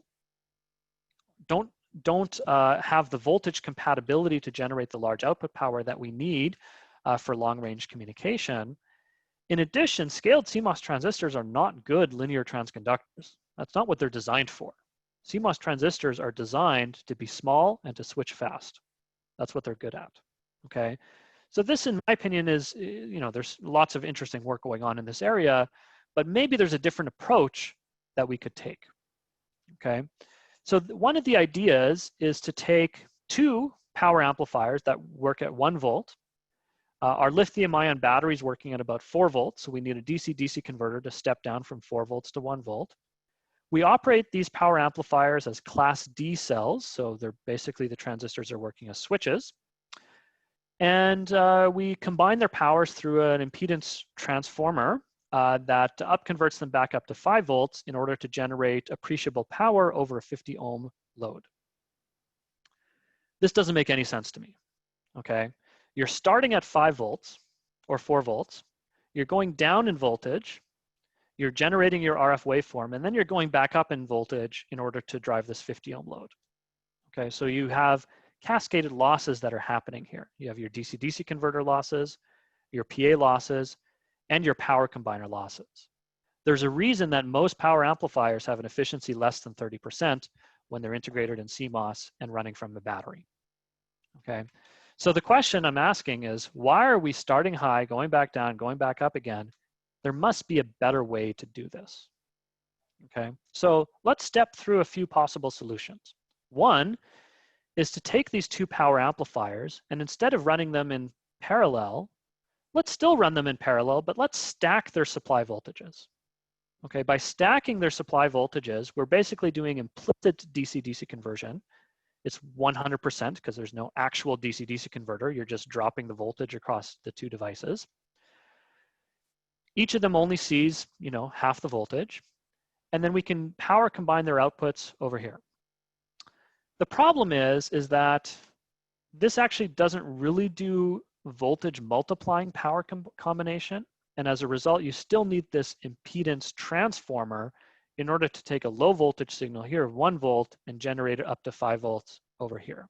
don't have the voltage compatibility to generate the large output power that we need for long-range communication. In addition, scaled CMOS transistors are not good linear transconductors. That's not what they're designed for. CMOS transistors are designed to be small and to switch fast. That's what they're good at, okay? So this, in my opinion, is, you know, there's lots of interesting work going on in this area, but maybe there's a different approach that we could take, okay? So one of the ideas is to take two power amplifiers that work at 1 volt. Our lithium-ion battery is working at about 4 volts, so we need a DC-DC converter to step down from 4 volts to 1 volt. We operate these power amplifiers as Class D cells, so they're basically the transistors are working as switches. And we combine their powers through an impedance transformer that upconverts them back up to 5 volts in order to generate appreciable power over a 50 ohm load. This doesn't make any sense to me, okay? You're starting at 5 volts or 4 volts, you're going down in voltage, you're generating your RF waveform, and then you're going back up in voltage in order to drive this 50 ohm load. Okay, so you have cascaded losses that are happening here. You have your DC-DC converter losses, your PA losses, and your power combiner losses. There's a reason that most power amplifiers have an efficiency less than 30% when they're integrated in CMOS and running from the battery. Okay, so the question I'm asking is, why are we starting high, going back down, going back up again? There must be a better way to do this. Okay, so let's step through a few possible solutions. One is to take these two power amplifiers, and instead of running them in parallel, let's still run them in parallel, but let's stack their supply voltages. Okay, by stacking their supply voltages, we're basically doing implicit DC-DC conversion. It's 100% because there's no actual DC-DC converter. You're just dropping the voltage across the two devices. Each of them only sees, you know, half the voltage, and then we can power combine their outputs over here. The problem is that this actually doesn't really do voltage multiplying power combination, and as a result, you still need this impedance transformer in order to take a low voltage signal here of 1 volt and generate it up to 5 volts over here.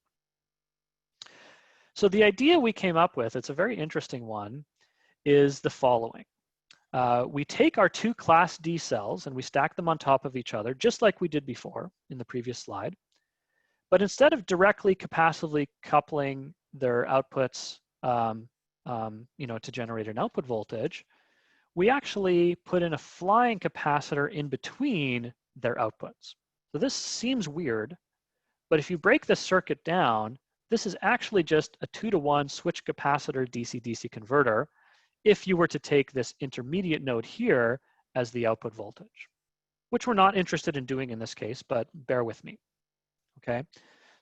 So the idea we came up with, it's a very interesting one, is the following. We take our two Class D cells and we stack them on top of each other, just like we did before in the previous slide. But instead of directly capacitively coupling their outputs you know, to generate an output voltage, we actually put in a flying capacitor in between their outputs. So this seems weird, but if you break the circuit down, this is actually just a 2-to-1 switch capacitor DC-DC converter if you were to take this intermediate node here as the output voltage, which we're not interested in doing in this case, but bear with me, okay?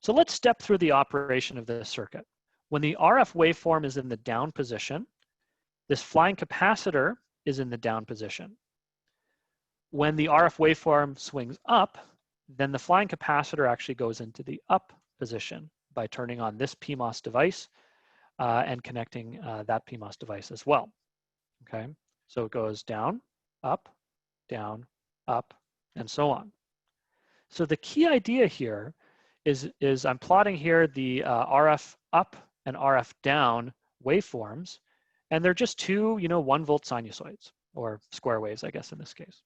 So let's step through the operation of this circuit. When the RF waveform is in the down position, this flying capacitor is in the down position. When the RF waveform swings up, then the flying capacitor actually goes into the up position by turning on this PMOS device and connecting that PMOS device as well, okay? So it goes down, up, and so on. So the key idea here is I'm plotting here the RF up and RF down waveforms, and they're just two, you know, 1 volt sinusoids. or square waves, I guess, in this case.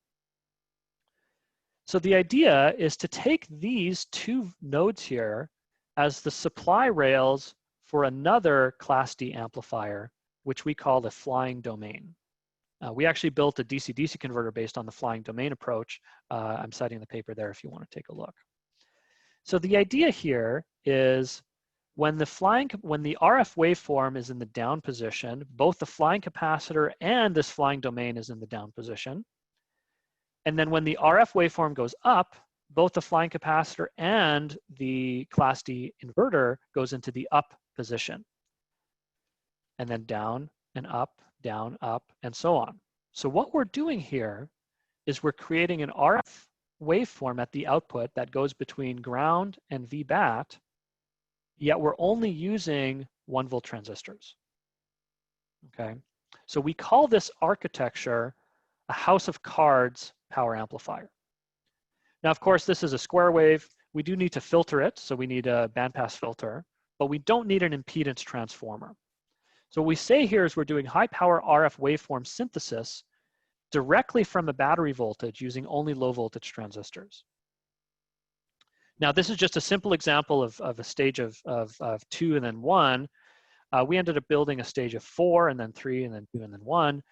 So the idea is to take these two nodes here as the supply rails for another Class D amplifier, which we call the flying domain. We actually built a DC-DC converter based on the flying domain approach. I'm citing the paper there if you want to take a look. So the idea here is when the RF waveform is in the down position, both the flying capacitor and this flying domain is in the down position. And then when the RF waveform goes up, both the flying capacitor and the Class D inverter goes into the up position. And then down and up, and so on. So what we're doing here is we're creating an RF waveform at the output that goes between ground and VBAT, yet we're only using 1-volt transistors, okay? So we call this architecture a house of cards power amplifier. Now, of course, this is a square wave. We do need to filter it, so we need a bandpass filter, but we don't need an impedance transformer. So what we say here is we're doing high power RF waveform synthesis directly from a battery voltage using only low voltage transistors. Now, this is just a simple example of a stage of 2 and then 1. We ended up building a stage of 4 and then 3 and then 2 and then 1.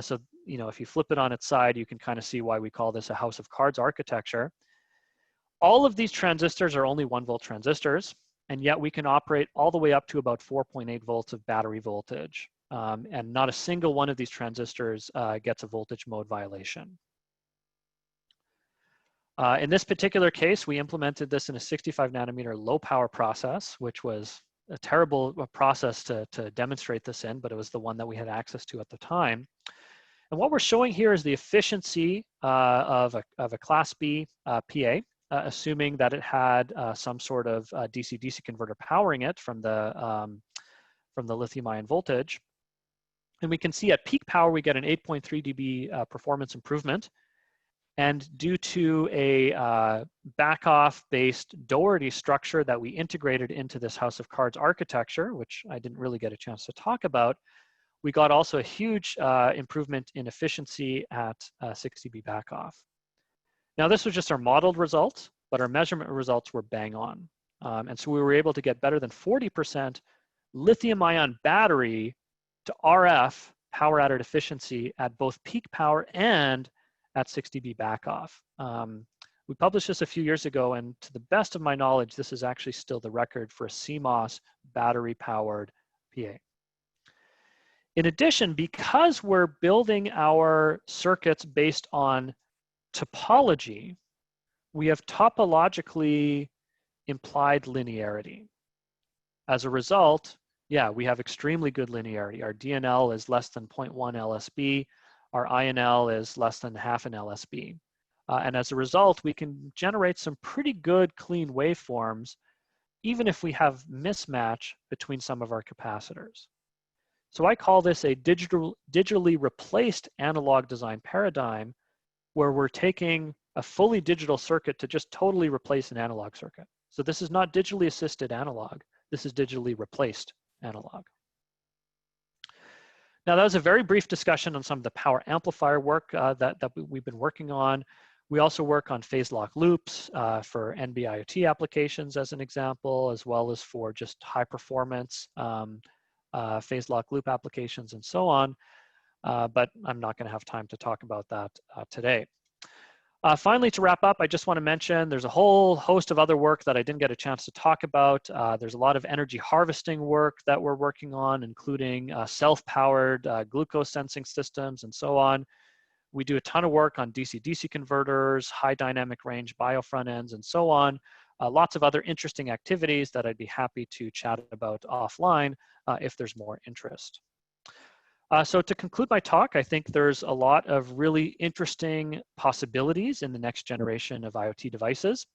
So, you know, if you flip it on its side, you can kind of see why we call this a house of cards architecture. All of these transistors are only 1-volt transistors, and yet we can operate all the way up to about 4.8 volts of battery voltage. And not a single one of these transistors gets a voltage mode violation. In this particular case, we implemented this in a 65 nanometer low power process, which was a terrible process to demonstrate this in, but it was the one that we had access to at the time. And what we're showing here is the efficiency of a Class B PA, assuming that it had some sort of DC-DC converter powering it from the lithium-ion voltage. And we can see at peak power, we get an 8.3 dB performance improvement. And due to a back-off-based Doherty structure that we integrated into this house of cards architecture, which I didn't really get a chance to talk about, we got also a huge improvement in efficiency at 6 dB back-off. Now, this was just our modeled results, but our measurement results were bang on. And so we were able to get better than 40% lithium-ion battery to RF power added efficiency at both peak power and at 6 dB back off. We published this a few years ago, and to the best of my knowledge, this is actually still the record for a CMOS battery powered PA. In addition, because we're building our circuits based on topology, we have topologically implied linearity. As a result, yeah, we have extremely good linearity. Our DNL is less than 0.1 LSB. Our INL is less than half an LSB. And as a result, we can generate some pretty good clean waveforms, even if we have mismatch between some of our capacitors. So I call this a digitally replaced analog design paradigm, where we're taking a fully digital circuit to just totally replace an analog circuit. So this is not digitally assisted analog. This is digitally replaced analog. Now, that was a very brief discussion on some of the power amplifier work that we've been working on. We also work on phase lock loops for NB-IoT applications as an example, as well as for just high performance phase lock loop applications and so on. But I'm not going to have time to talk about that today. Finally, to wrap up, I just want to mention there's a whole host of other work that I didn't get a chance to talk about. There's a lot of energy harvesting work that we're working on, including self-powered glucose sensing systems and so on. We do a ton of work on DC-DC converters, high dynamic range bio front ends, and so on. Lots of other interesting activities that I'd be happy to chat about offline if there's more interest. So to conclude my talk, I think there's a lot of really interesting possibilities in the next generation of IoT devices.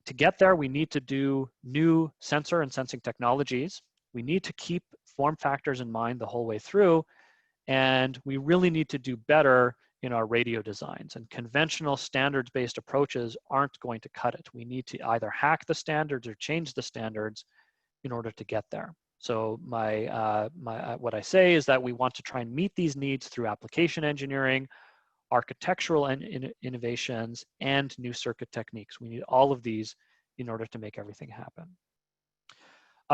To get there, we need to do new sensor and sensing technologies. We need to keep form factors in mind the whole way through, and we really need to do better in our radio designs. And conventional standards-based approaches aren't going to cut it. We need to either hack the standards or change the standards in order to get there. So what I say is that we want to try and meet these needs through application engineering, architectural innovations, and new circuit techniques. We need all of these in order to make everything happen.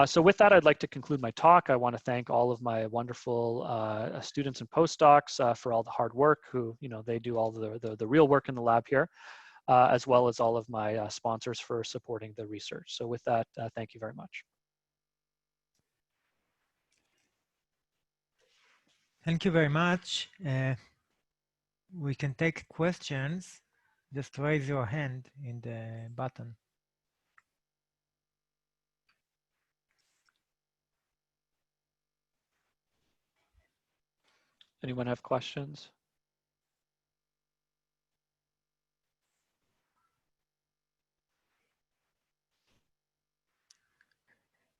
So with that, I'd like to conclude my talk. I want to thank all of my wonderful students and postdocs for all the hard work, who, they do all the real work in the lab here, as well as all of my sponsors for supporting the research. So with that, thank you very much. Thank you very much. We can take questions. Just raise your hand in the button. Anyone have questions?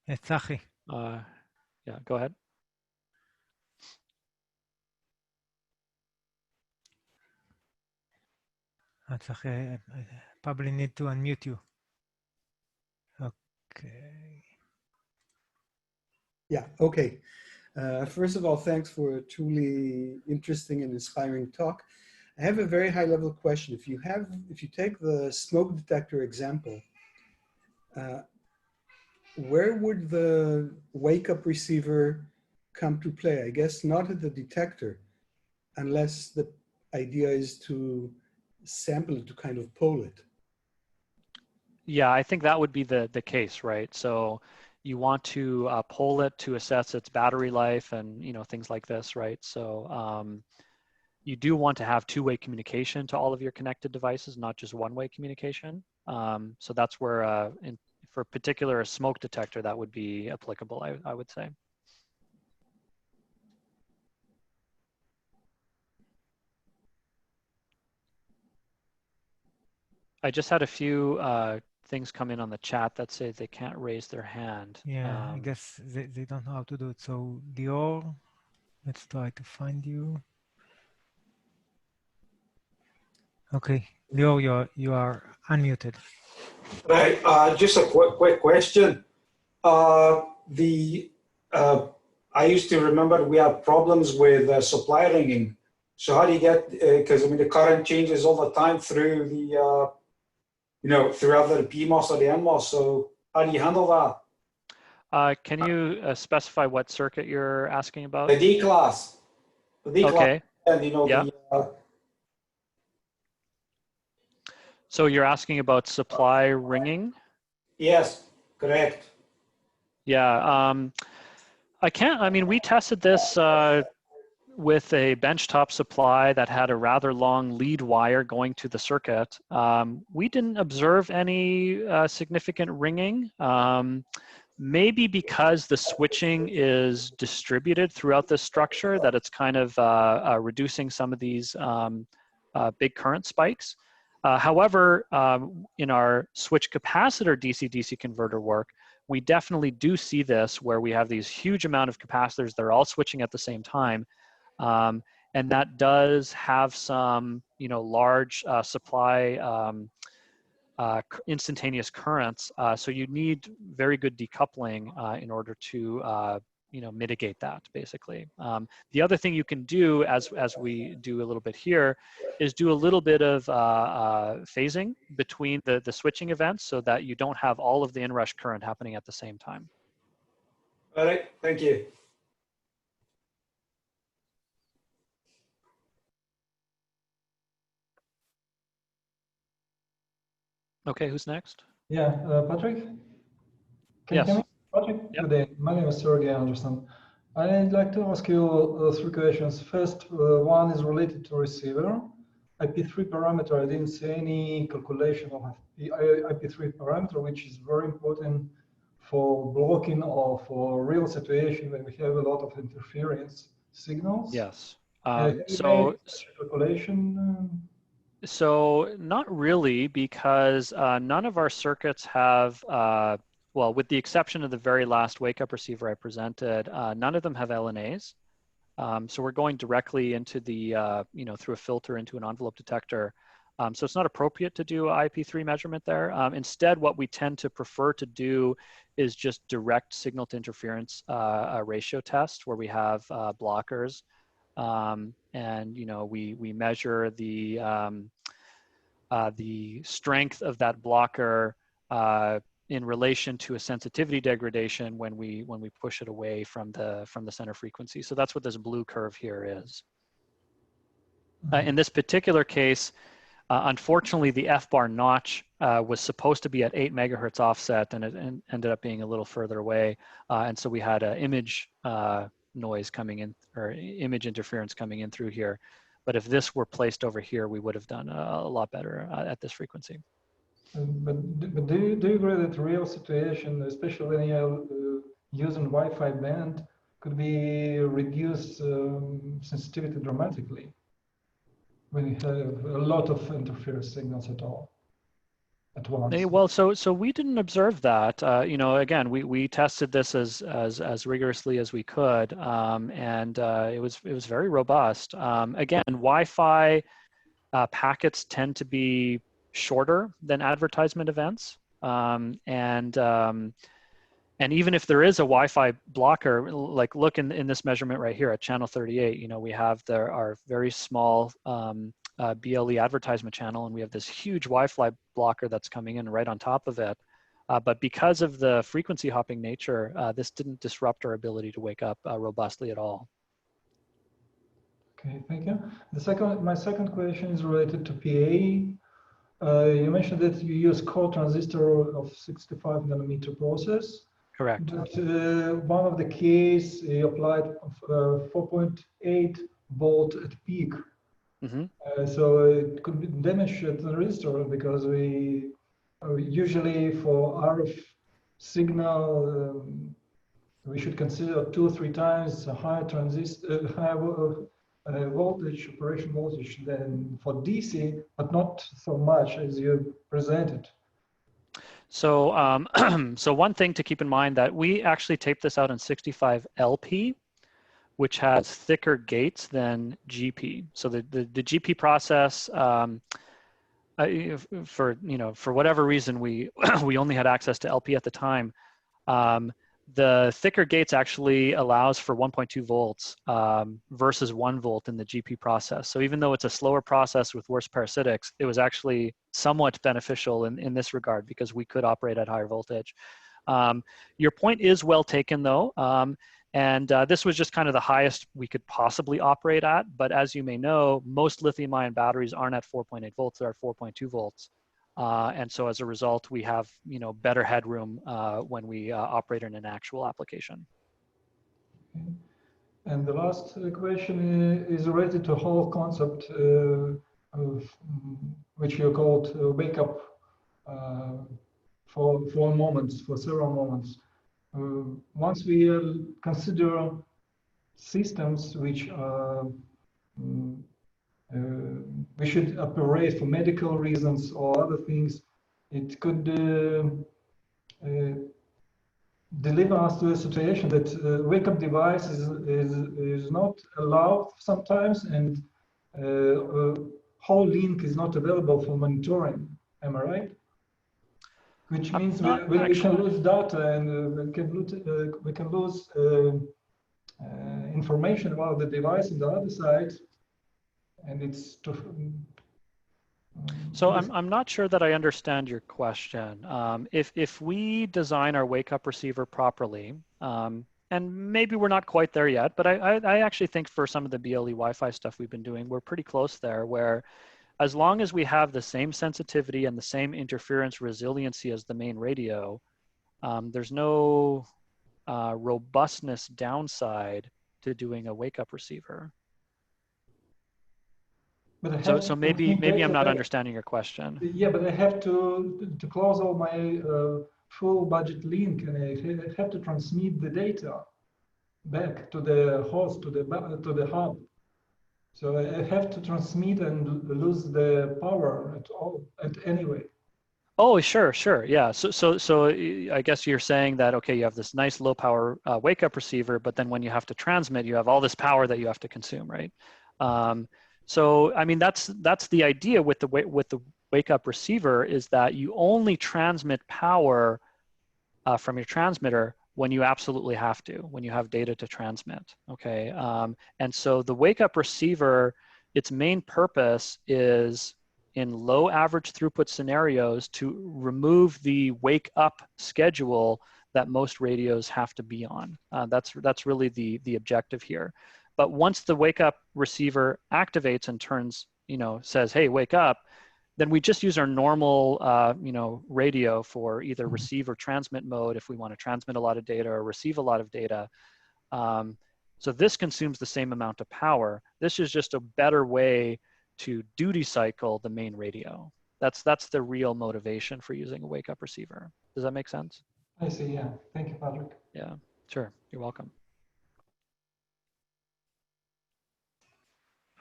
Tzachi. Yeah, go ahead. Tzachi, I probably need to unmute you. Okay. Yeah, okay. First of all, thanks for a truly interesting and inspiring talk. I have a very high level question. If you take the smoke detector example, where would the wake up receiver come to play? I guess not at the detector, unless the idea is to sample it, to kind of poll it. Yeah, I think that would be the case, right? So you want to poll it to assess its battery life and things like this, right? So you do want to have two-way communication to all of your connected devices, not just one-way communication. So that's where, for particular a smoke detector, that would be applicable, I would say. I just had a few things come in on the chat that say they can't raise their hand. Yeah, I guess they don't know how to do it. So Dior, let's try to find you. Okay, Dior, you are unmuted. Right. Just a quick question. I used to remember we have problems with supply ringing. So how do you get? Because I mean the current changes all the time through the through either the PMOS or the NMOS. So how do you handle that? Can you specify what circuit you're asking about? The D class. The D class. Okay. And yeah. So you're asking about supply ringing? Yes, correct. Yeah, we tested this with a benchtop supply that had a rather long lead wire going to the circuit. We didn't observe any significant ringing. Maybe because the switching is distributed throughout this structure, that it's kind of reducing some of these big current spikes. However, in our switch capacitor DC-DC converter work, we definitely do see this where we have these huge amount of capacitors that are all switching at the same time. And that does have some, large supply instantaneous currents. So you need very good decoupling in order to mitigate that, basically. The other thing you can do, as we do a little bit here, is do a little bit of phasing between the switching events so that you don't have all of the inrush current happening at the same time. All right, thank you. Okay, who's next? Yeah, Patrick? Can yes. you hear me? Patrick, yep. Good day. My name is Sergey Anderson. I'd like to ask you three questions. First, one is related to receiver. IP3 parameter, I didn't see any calculation of the IP3 parameter, which is very important for blocking or for real situation when we have a lot of interference signals. Yes. So calculation. So not really, because none of our circuits have, well, with the exception of the very last wake-up receiver I presented, none of them have LNAs. So we're going directly into the, through a filter into an envelope detector. So it's not appropriate to do IP3 measurement there. Instead, what we tend to prefer to do is just direct signal to interference ratio test, where we have blockers, and we measure the strength of that blocker in relation to a sensitivity degradation when we push it away from the center frequency. So that's what this blue curve here is. In this particular case, unfortunately, the F-bar notch was supposed to be at 8 megahertz offset, and it ended up being a little further away. And so we had an image noise coming in, or image interference coming in through here. But if this were placed over here, we would have done a lot better at this frequency. But do you agree that the real situation, especially when you're using Wi-Fi band, could be reduced sensitivity dramatically when you have a lot of interference signals at once? Well, so we didn't observe that. Again, we tested this as rigorously as we could, and it was very robust. Again, Wi-Fi packets tend to be shorter than advertisement events, and even if there is a Wi-Fi blocker, like look in this measurement right here at channel 38, we have our very small BLE advertisement channel, and we have this huge Wi-Fi blocker that's coming in right on top of it. But because of the frequency hopping nature, this didn't disrupt our ability to wake up robustly at all. Okay, thank you. My second question is related to PA. You mentioned that you use core transistor of 65 nanometer process. Correct. But one of the keys you applied 4.8 volt at peak. Mm-hmm. So it could be damage at the resistor, because we usually for RF signal we should consider 2 or 3 times a higher voltage, operation voltage, than for DC, but not so much as you presented. So, so one thing to keep in mind that we actually taped this out in 65 LP, which has thicker gates than GP. So the GP process, for whatever reason, we we only had access to LP at the time. The thicker gates actually allows for 1.2 volts versus 1 volt in the GP process. So even though it's a slower process with worse parasitics, it was actually somewhat beneficial in this regard, because we could operate at higher voltage. Your point is well taken, though. And this was just kind of the highest we could possibly operate at. But as you may know, most lithium-ion batteries aren't at 4.8 volts, they're at 4.2 volts. And so as a result, we have better headroom when we operate in an actual application. Okay. And the last question is related to the whole concept of which you called wake up for moments, for several moments. Once we consider systems which are we should operate for medical reasons or other things, it could deliver us to a situation that wake-up device is not allowed sometimes, and whole link is not available for monitoring. Am I right? Which means we can lose data, and we can lose information about the device on the other side. And it's so I'm not sure that I understand your question. If we design our wake-up receiver properly, and maybe we're not quite there yet, but I actually think for some of the BLE Wi-Fi stuff we've been doing, we're pretty close there, where as long as we have the same sensitivity and the same interference resiliency as the main radio, there's no robustness downside to doing a wake-up receiver. But so maybe I'm not understanding your question. Yeah, but I have to close all my full budget link, and I have to transmit the data back to the host, to the hub. So I have to transmit and lose the power at anyway. Oh, sure, yeah. So I guess you're saying that, okay, you have this nice low power wake up receiver, but then when you have to transmit, you have all this power that you have to consume, right? So, I mean, that's the idea with the wake up receiver, is that you only transmit power from your transmitter when you absolutely have to, when you have data to transmit, okay? And so the wake up receiver, its main purpose is in low average throughput scenarios to remove the wake up schedule that most radios have to be on. That's really the objective here. But once the wake up receiver activates and turns, says, hey, wake up, then we just use our normal, radio for either receive or transmit mode if we want to transmit a lot of data or receive a lot of data. So this consumes the same amount of power. This is just a better way to duty cycle the main radio. That's the real motivation for using a wake up receiver. Does that make sense? I see, yeah. Thank you, Patrick. Yeah, sure. You're welcome.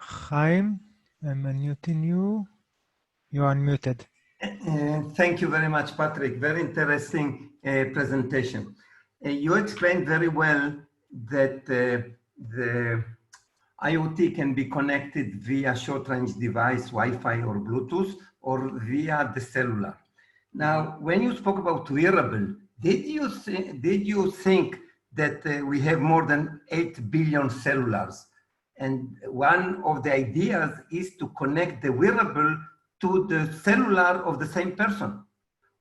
Chaim, I'm unmuting you. You are unmuted. Thank you very much, Patrick. Very interesting presentation. You explained very well that the IoT can be connected via short-range device, Wi-Fi or Bluetooth, or via the cellular. Now, when you spoke about wearable, did you think that we have more than 8 billion cellulars? And one of the ideas is to connect the wearable to the cellular of the same person.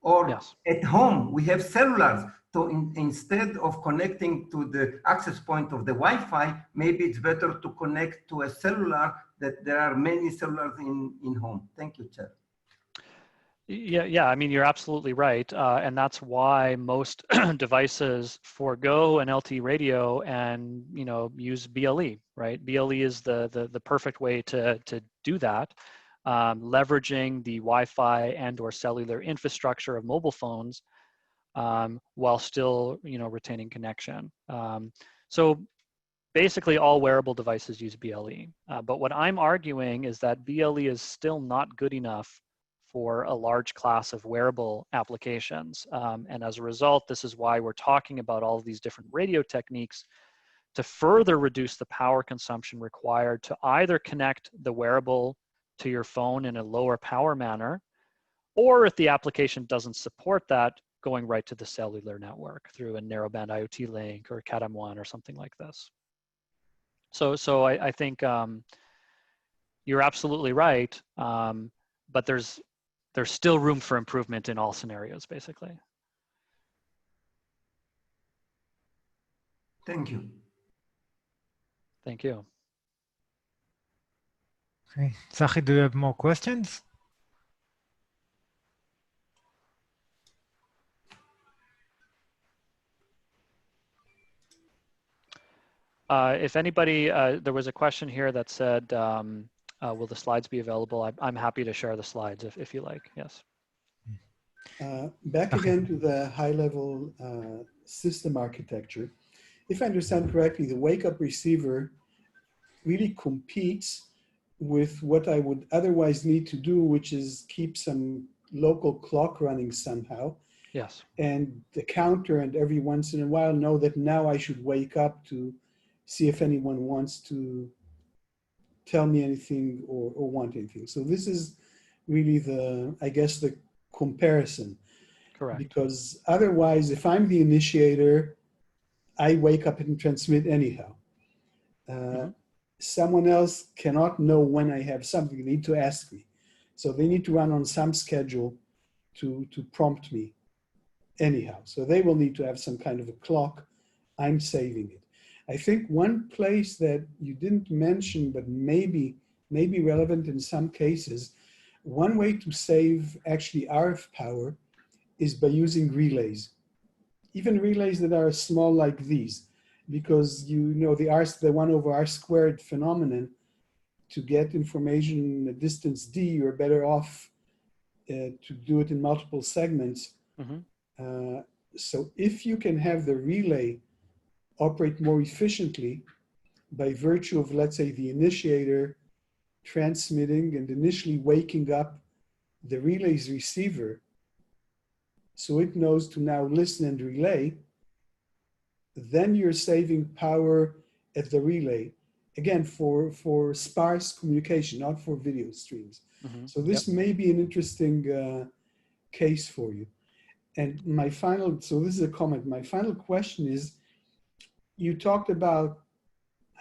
Or yes. At home, we have cellulars. So instead of connecting to the access point of the Wi-Fi, maybe it's better to connect to a cellular, that there are many cellulars in home. Thank you, Chair. Yeah. I mean, you're absolutely right. And that's why most devices forego an LTE radio and, use BLE, right? BLE is the perfect way to do that. Leveraging the Wi-Fi and or cellular infrastructure of mobile phones while still, retaining connection. So basically all wearable devices use BLE. But what I'm arguing is that BLE is still not good enough for a large class of wearable applications. And as a result, this is why we're talking about all of these different radio techniques to further reduce the power consumption required to either connect the wearable to your phone in a lower power manner, or if the application doesn't support that, going right to the cellular network through a narrowband IoT link or Cat-M1 or something like this. So I think you're absolutely right, but there's still room for improvement in all scenarios, basically. Thank you. Thank you. Okay. Tzachi, do you have more questions? If anybody, there was a question here that said, will the slides be available? I'm happy to share the slides if you like, yes. Back again to the high-level system architecture. If I understand correctly, the wake-up receiver really competes with what I would otherwise need to do, which is keep some local clock running somehow. Yes. And the counter, and every once in a while know that now I should wake up to see if anyone wants to tell me anything or want anything. So this is really I guess the comparison. Correct. Because otherwise, if I'm the initiator, I wake up and transmit anyhow. Someone else cannot know when I have something. They need to ask me. So they need to run on some schedule to prompt me anyhow. So they will need to have some kind of a clock. I'm saving it. I think one place that you didn't mention, but maybe relevant in some cases, one way to save actually RF power is by using relays. Even relays that are small like these, because the 1 over r squared phenomenon, to get information in a distance d, you're better off to do it in multiple segments. Mm-hmm. So if you can have the relay operate more efficiently by virtue of, let's say, the initiator transmitting and initially waking up the relay's receiver, so it knows to now listen and relay, then you're saving power at the relay. again, for sparse communication, not for video streams. So this Yep. may be an interesting case for you. And my final, so this is a comment. My final question is, you talked about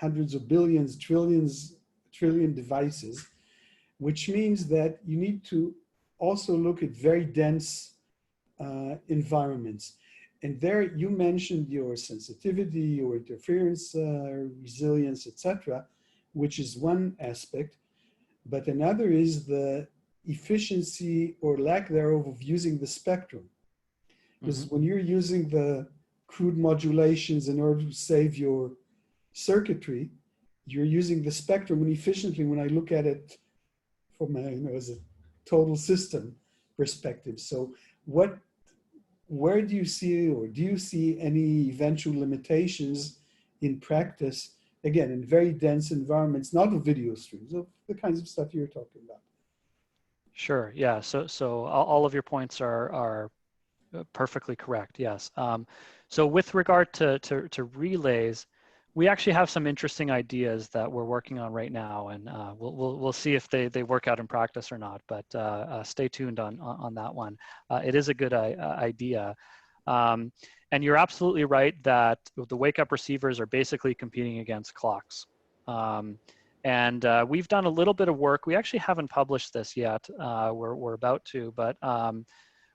hundreds of billions, trillion devices, which means that you need to also look at very dense environments. And there you mentioned your sensitivity, your interference, resilience, etc., which is one aspect. But another is the efficiency or lack thereof of using the spectrum. Because when you're using the crude modulations in order to save your circuitry, you're using the spectrum, and efficiently, when I look at it from a, as a total system perspective. So where do you see, or do you see any eventual limitations in practice, again, in very dense environments, not of video streams, of the kinds of stuff you're talking about? Sure, yeah, so all of your points are perfectly correct, yes. So with regard to relays, we actually have some interesting ideas that we're working on right now, and we'll see if they work out in practice or not, but stay tuned on that one. It is a good idea. And you're absolutely right that the wake-up receivers are basically competing against clocks. And we've done a little bit of work. We actually haven't published this yet. We're about to, but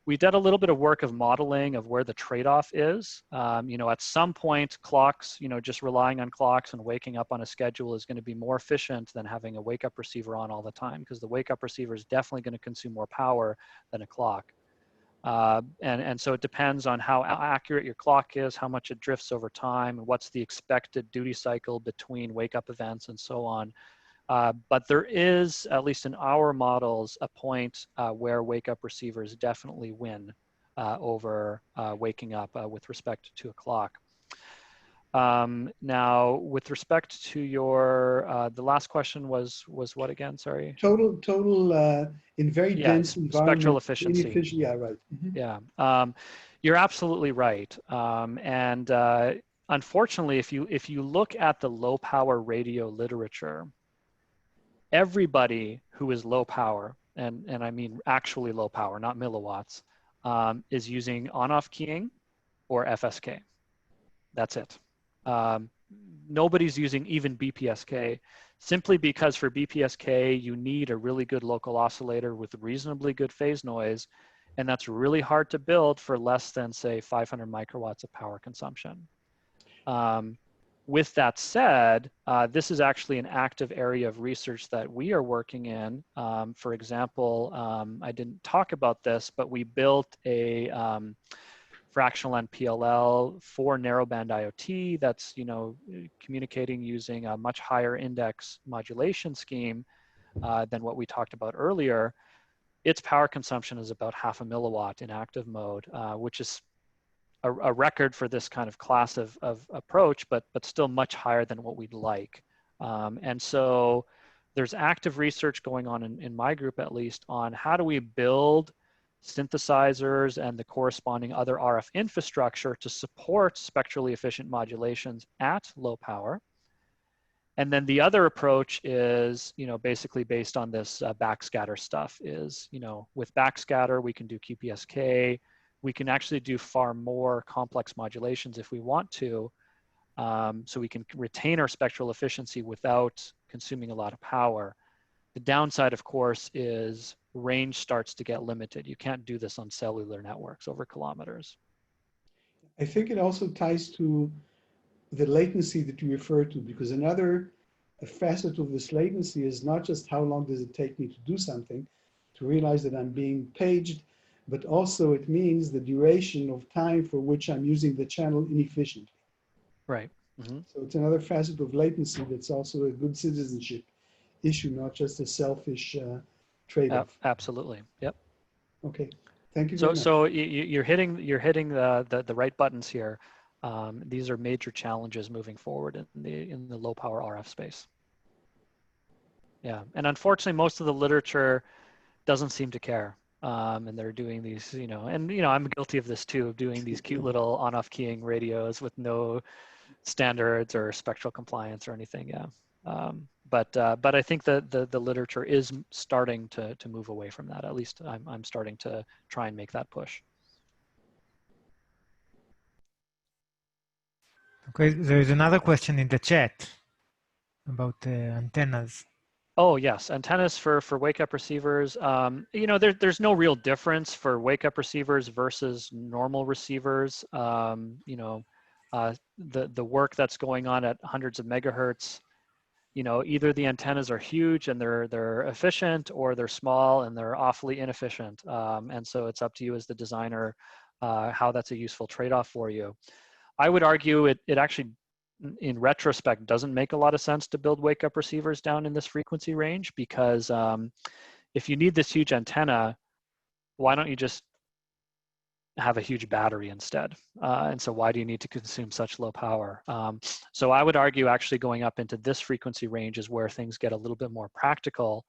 we did a little bit of work of modeling of where the trade-off is. You know, at some point, clocks, you know, just relying on clocks and waking up on a schedule is going to be more efficient than having a wake-up receiver on all the time, because the wake-up receiver is definitely going to consume more power than a clock. And so it depends on how accurate your clock is, how much it drifts over time, and what's the expected duty cycle between wake-up events and so on. But there is, at least in our models, a point where wake-up receivers definitely win over waking up with respect to a clock. Now, with respect to your, the last question was what again? Sorry. Total in very dense environments. Spectral efficiency. Yeah, right. Yeah, you're absolutely right. And unfortunately, if you look at the low power radio literature, everybody who is low power, and I mean actually low power, not milliwatts, is using on-off keying or FSK. That's it. Nobody's using even BPSK, simply because for BPSK, you need a really good local oscillator with reasonably good phase noise, and that's really hard to build for less than, say, 500 microwatts of power consumption. With that said, this is actually an active area of research that we are working in. For example, I didn't talk about this, but we built a fractional NPLL for narrowband IoT that's, you know, communicating using a much higher index modulation scheme than what we talked about earlier. Its power consumption is about 0.5 milliwatt in active mode, which is a record for this kind of class of approach, but still much higher than what we'd like. And so there's active research going on in my group, at least, on how do we build synthesizers and the corresponding other RF infrastructure to support spectrally efficient modulations at low power. And then the other approach is, you know, basically based on this backscatter stuff is, you know, with backscatter, we can do QPSK. We can actually do far more complex modulations if we want to. So we can retain our spectral efficiency without consuming a lot of power. The downside, of course, is range starts to get limited. You can't do this on cellular networks over kilometers. I think it also ties to the latency that you refer to, because another facet of this latency is not just how long does it take me to do something, to realize that I'm being paged, but also it means the duration of time for which I'm using the channel inefficiently. Right. Mm-hmm. So it's another facet of latency that's also a good citizenship issue, not just a selfish trade-off. Absolutely. Yep. Okay. Thank you very much. So you're hitting the right buttons here. These are major challenges moving forward in the low power RF space. Yeah, and unfortunately, most of the literature doesn't seem to care. And they're doing these, you know, and, you know, I'm guilty of this too, of doing these cute little on-off keying radios with no standards or spectral compliance or anything. Yeah. But I think the literature is starting to move away from that. At least I'm starting to try and make that push. Okay, there is another question in the chat about antennas. Oh yes, antennas for wake-up receivers. You know, there's no real difference for wake-up receivers versus normal receivers. You know, the work that's going on at hundreds of megahertz. You know, either the antennas are huge and they're efficient, or they're small and they're awfully inefficient. And so it's up to you as the designer how that's a useful trade-off for you. I would argue it actually, in retrospect, doesn't make a lot of sense to build wake-up receivers down in this frequency range, because if you need this huge antenna, why don't you just have a huge battery instead? And so why do you need to consume such low power? So I would argue actually going up into this frequency range is where things get a little bit more practical.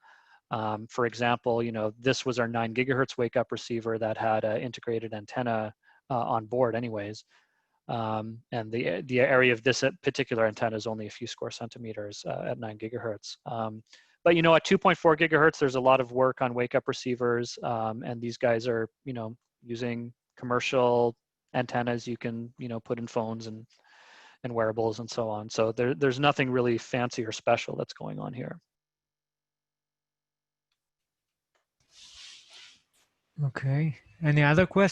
For example, you know, this was our 9 gigahertz wake-up receiver that had an integrated antenna on board anyways. And the area of this particular antenna is only a few square centimeters at 9 gigahertz. But you know, at 2.4 gigahertz, there's a lot of work on wake-up receivers, and these guys are, you know, using commercial antennas you can, you know, put in phones and wearables and so on. So there's nothing really fancy or special that's going on here. Okay. Any other questions?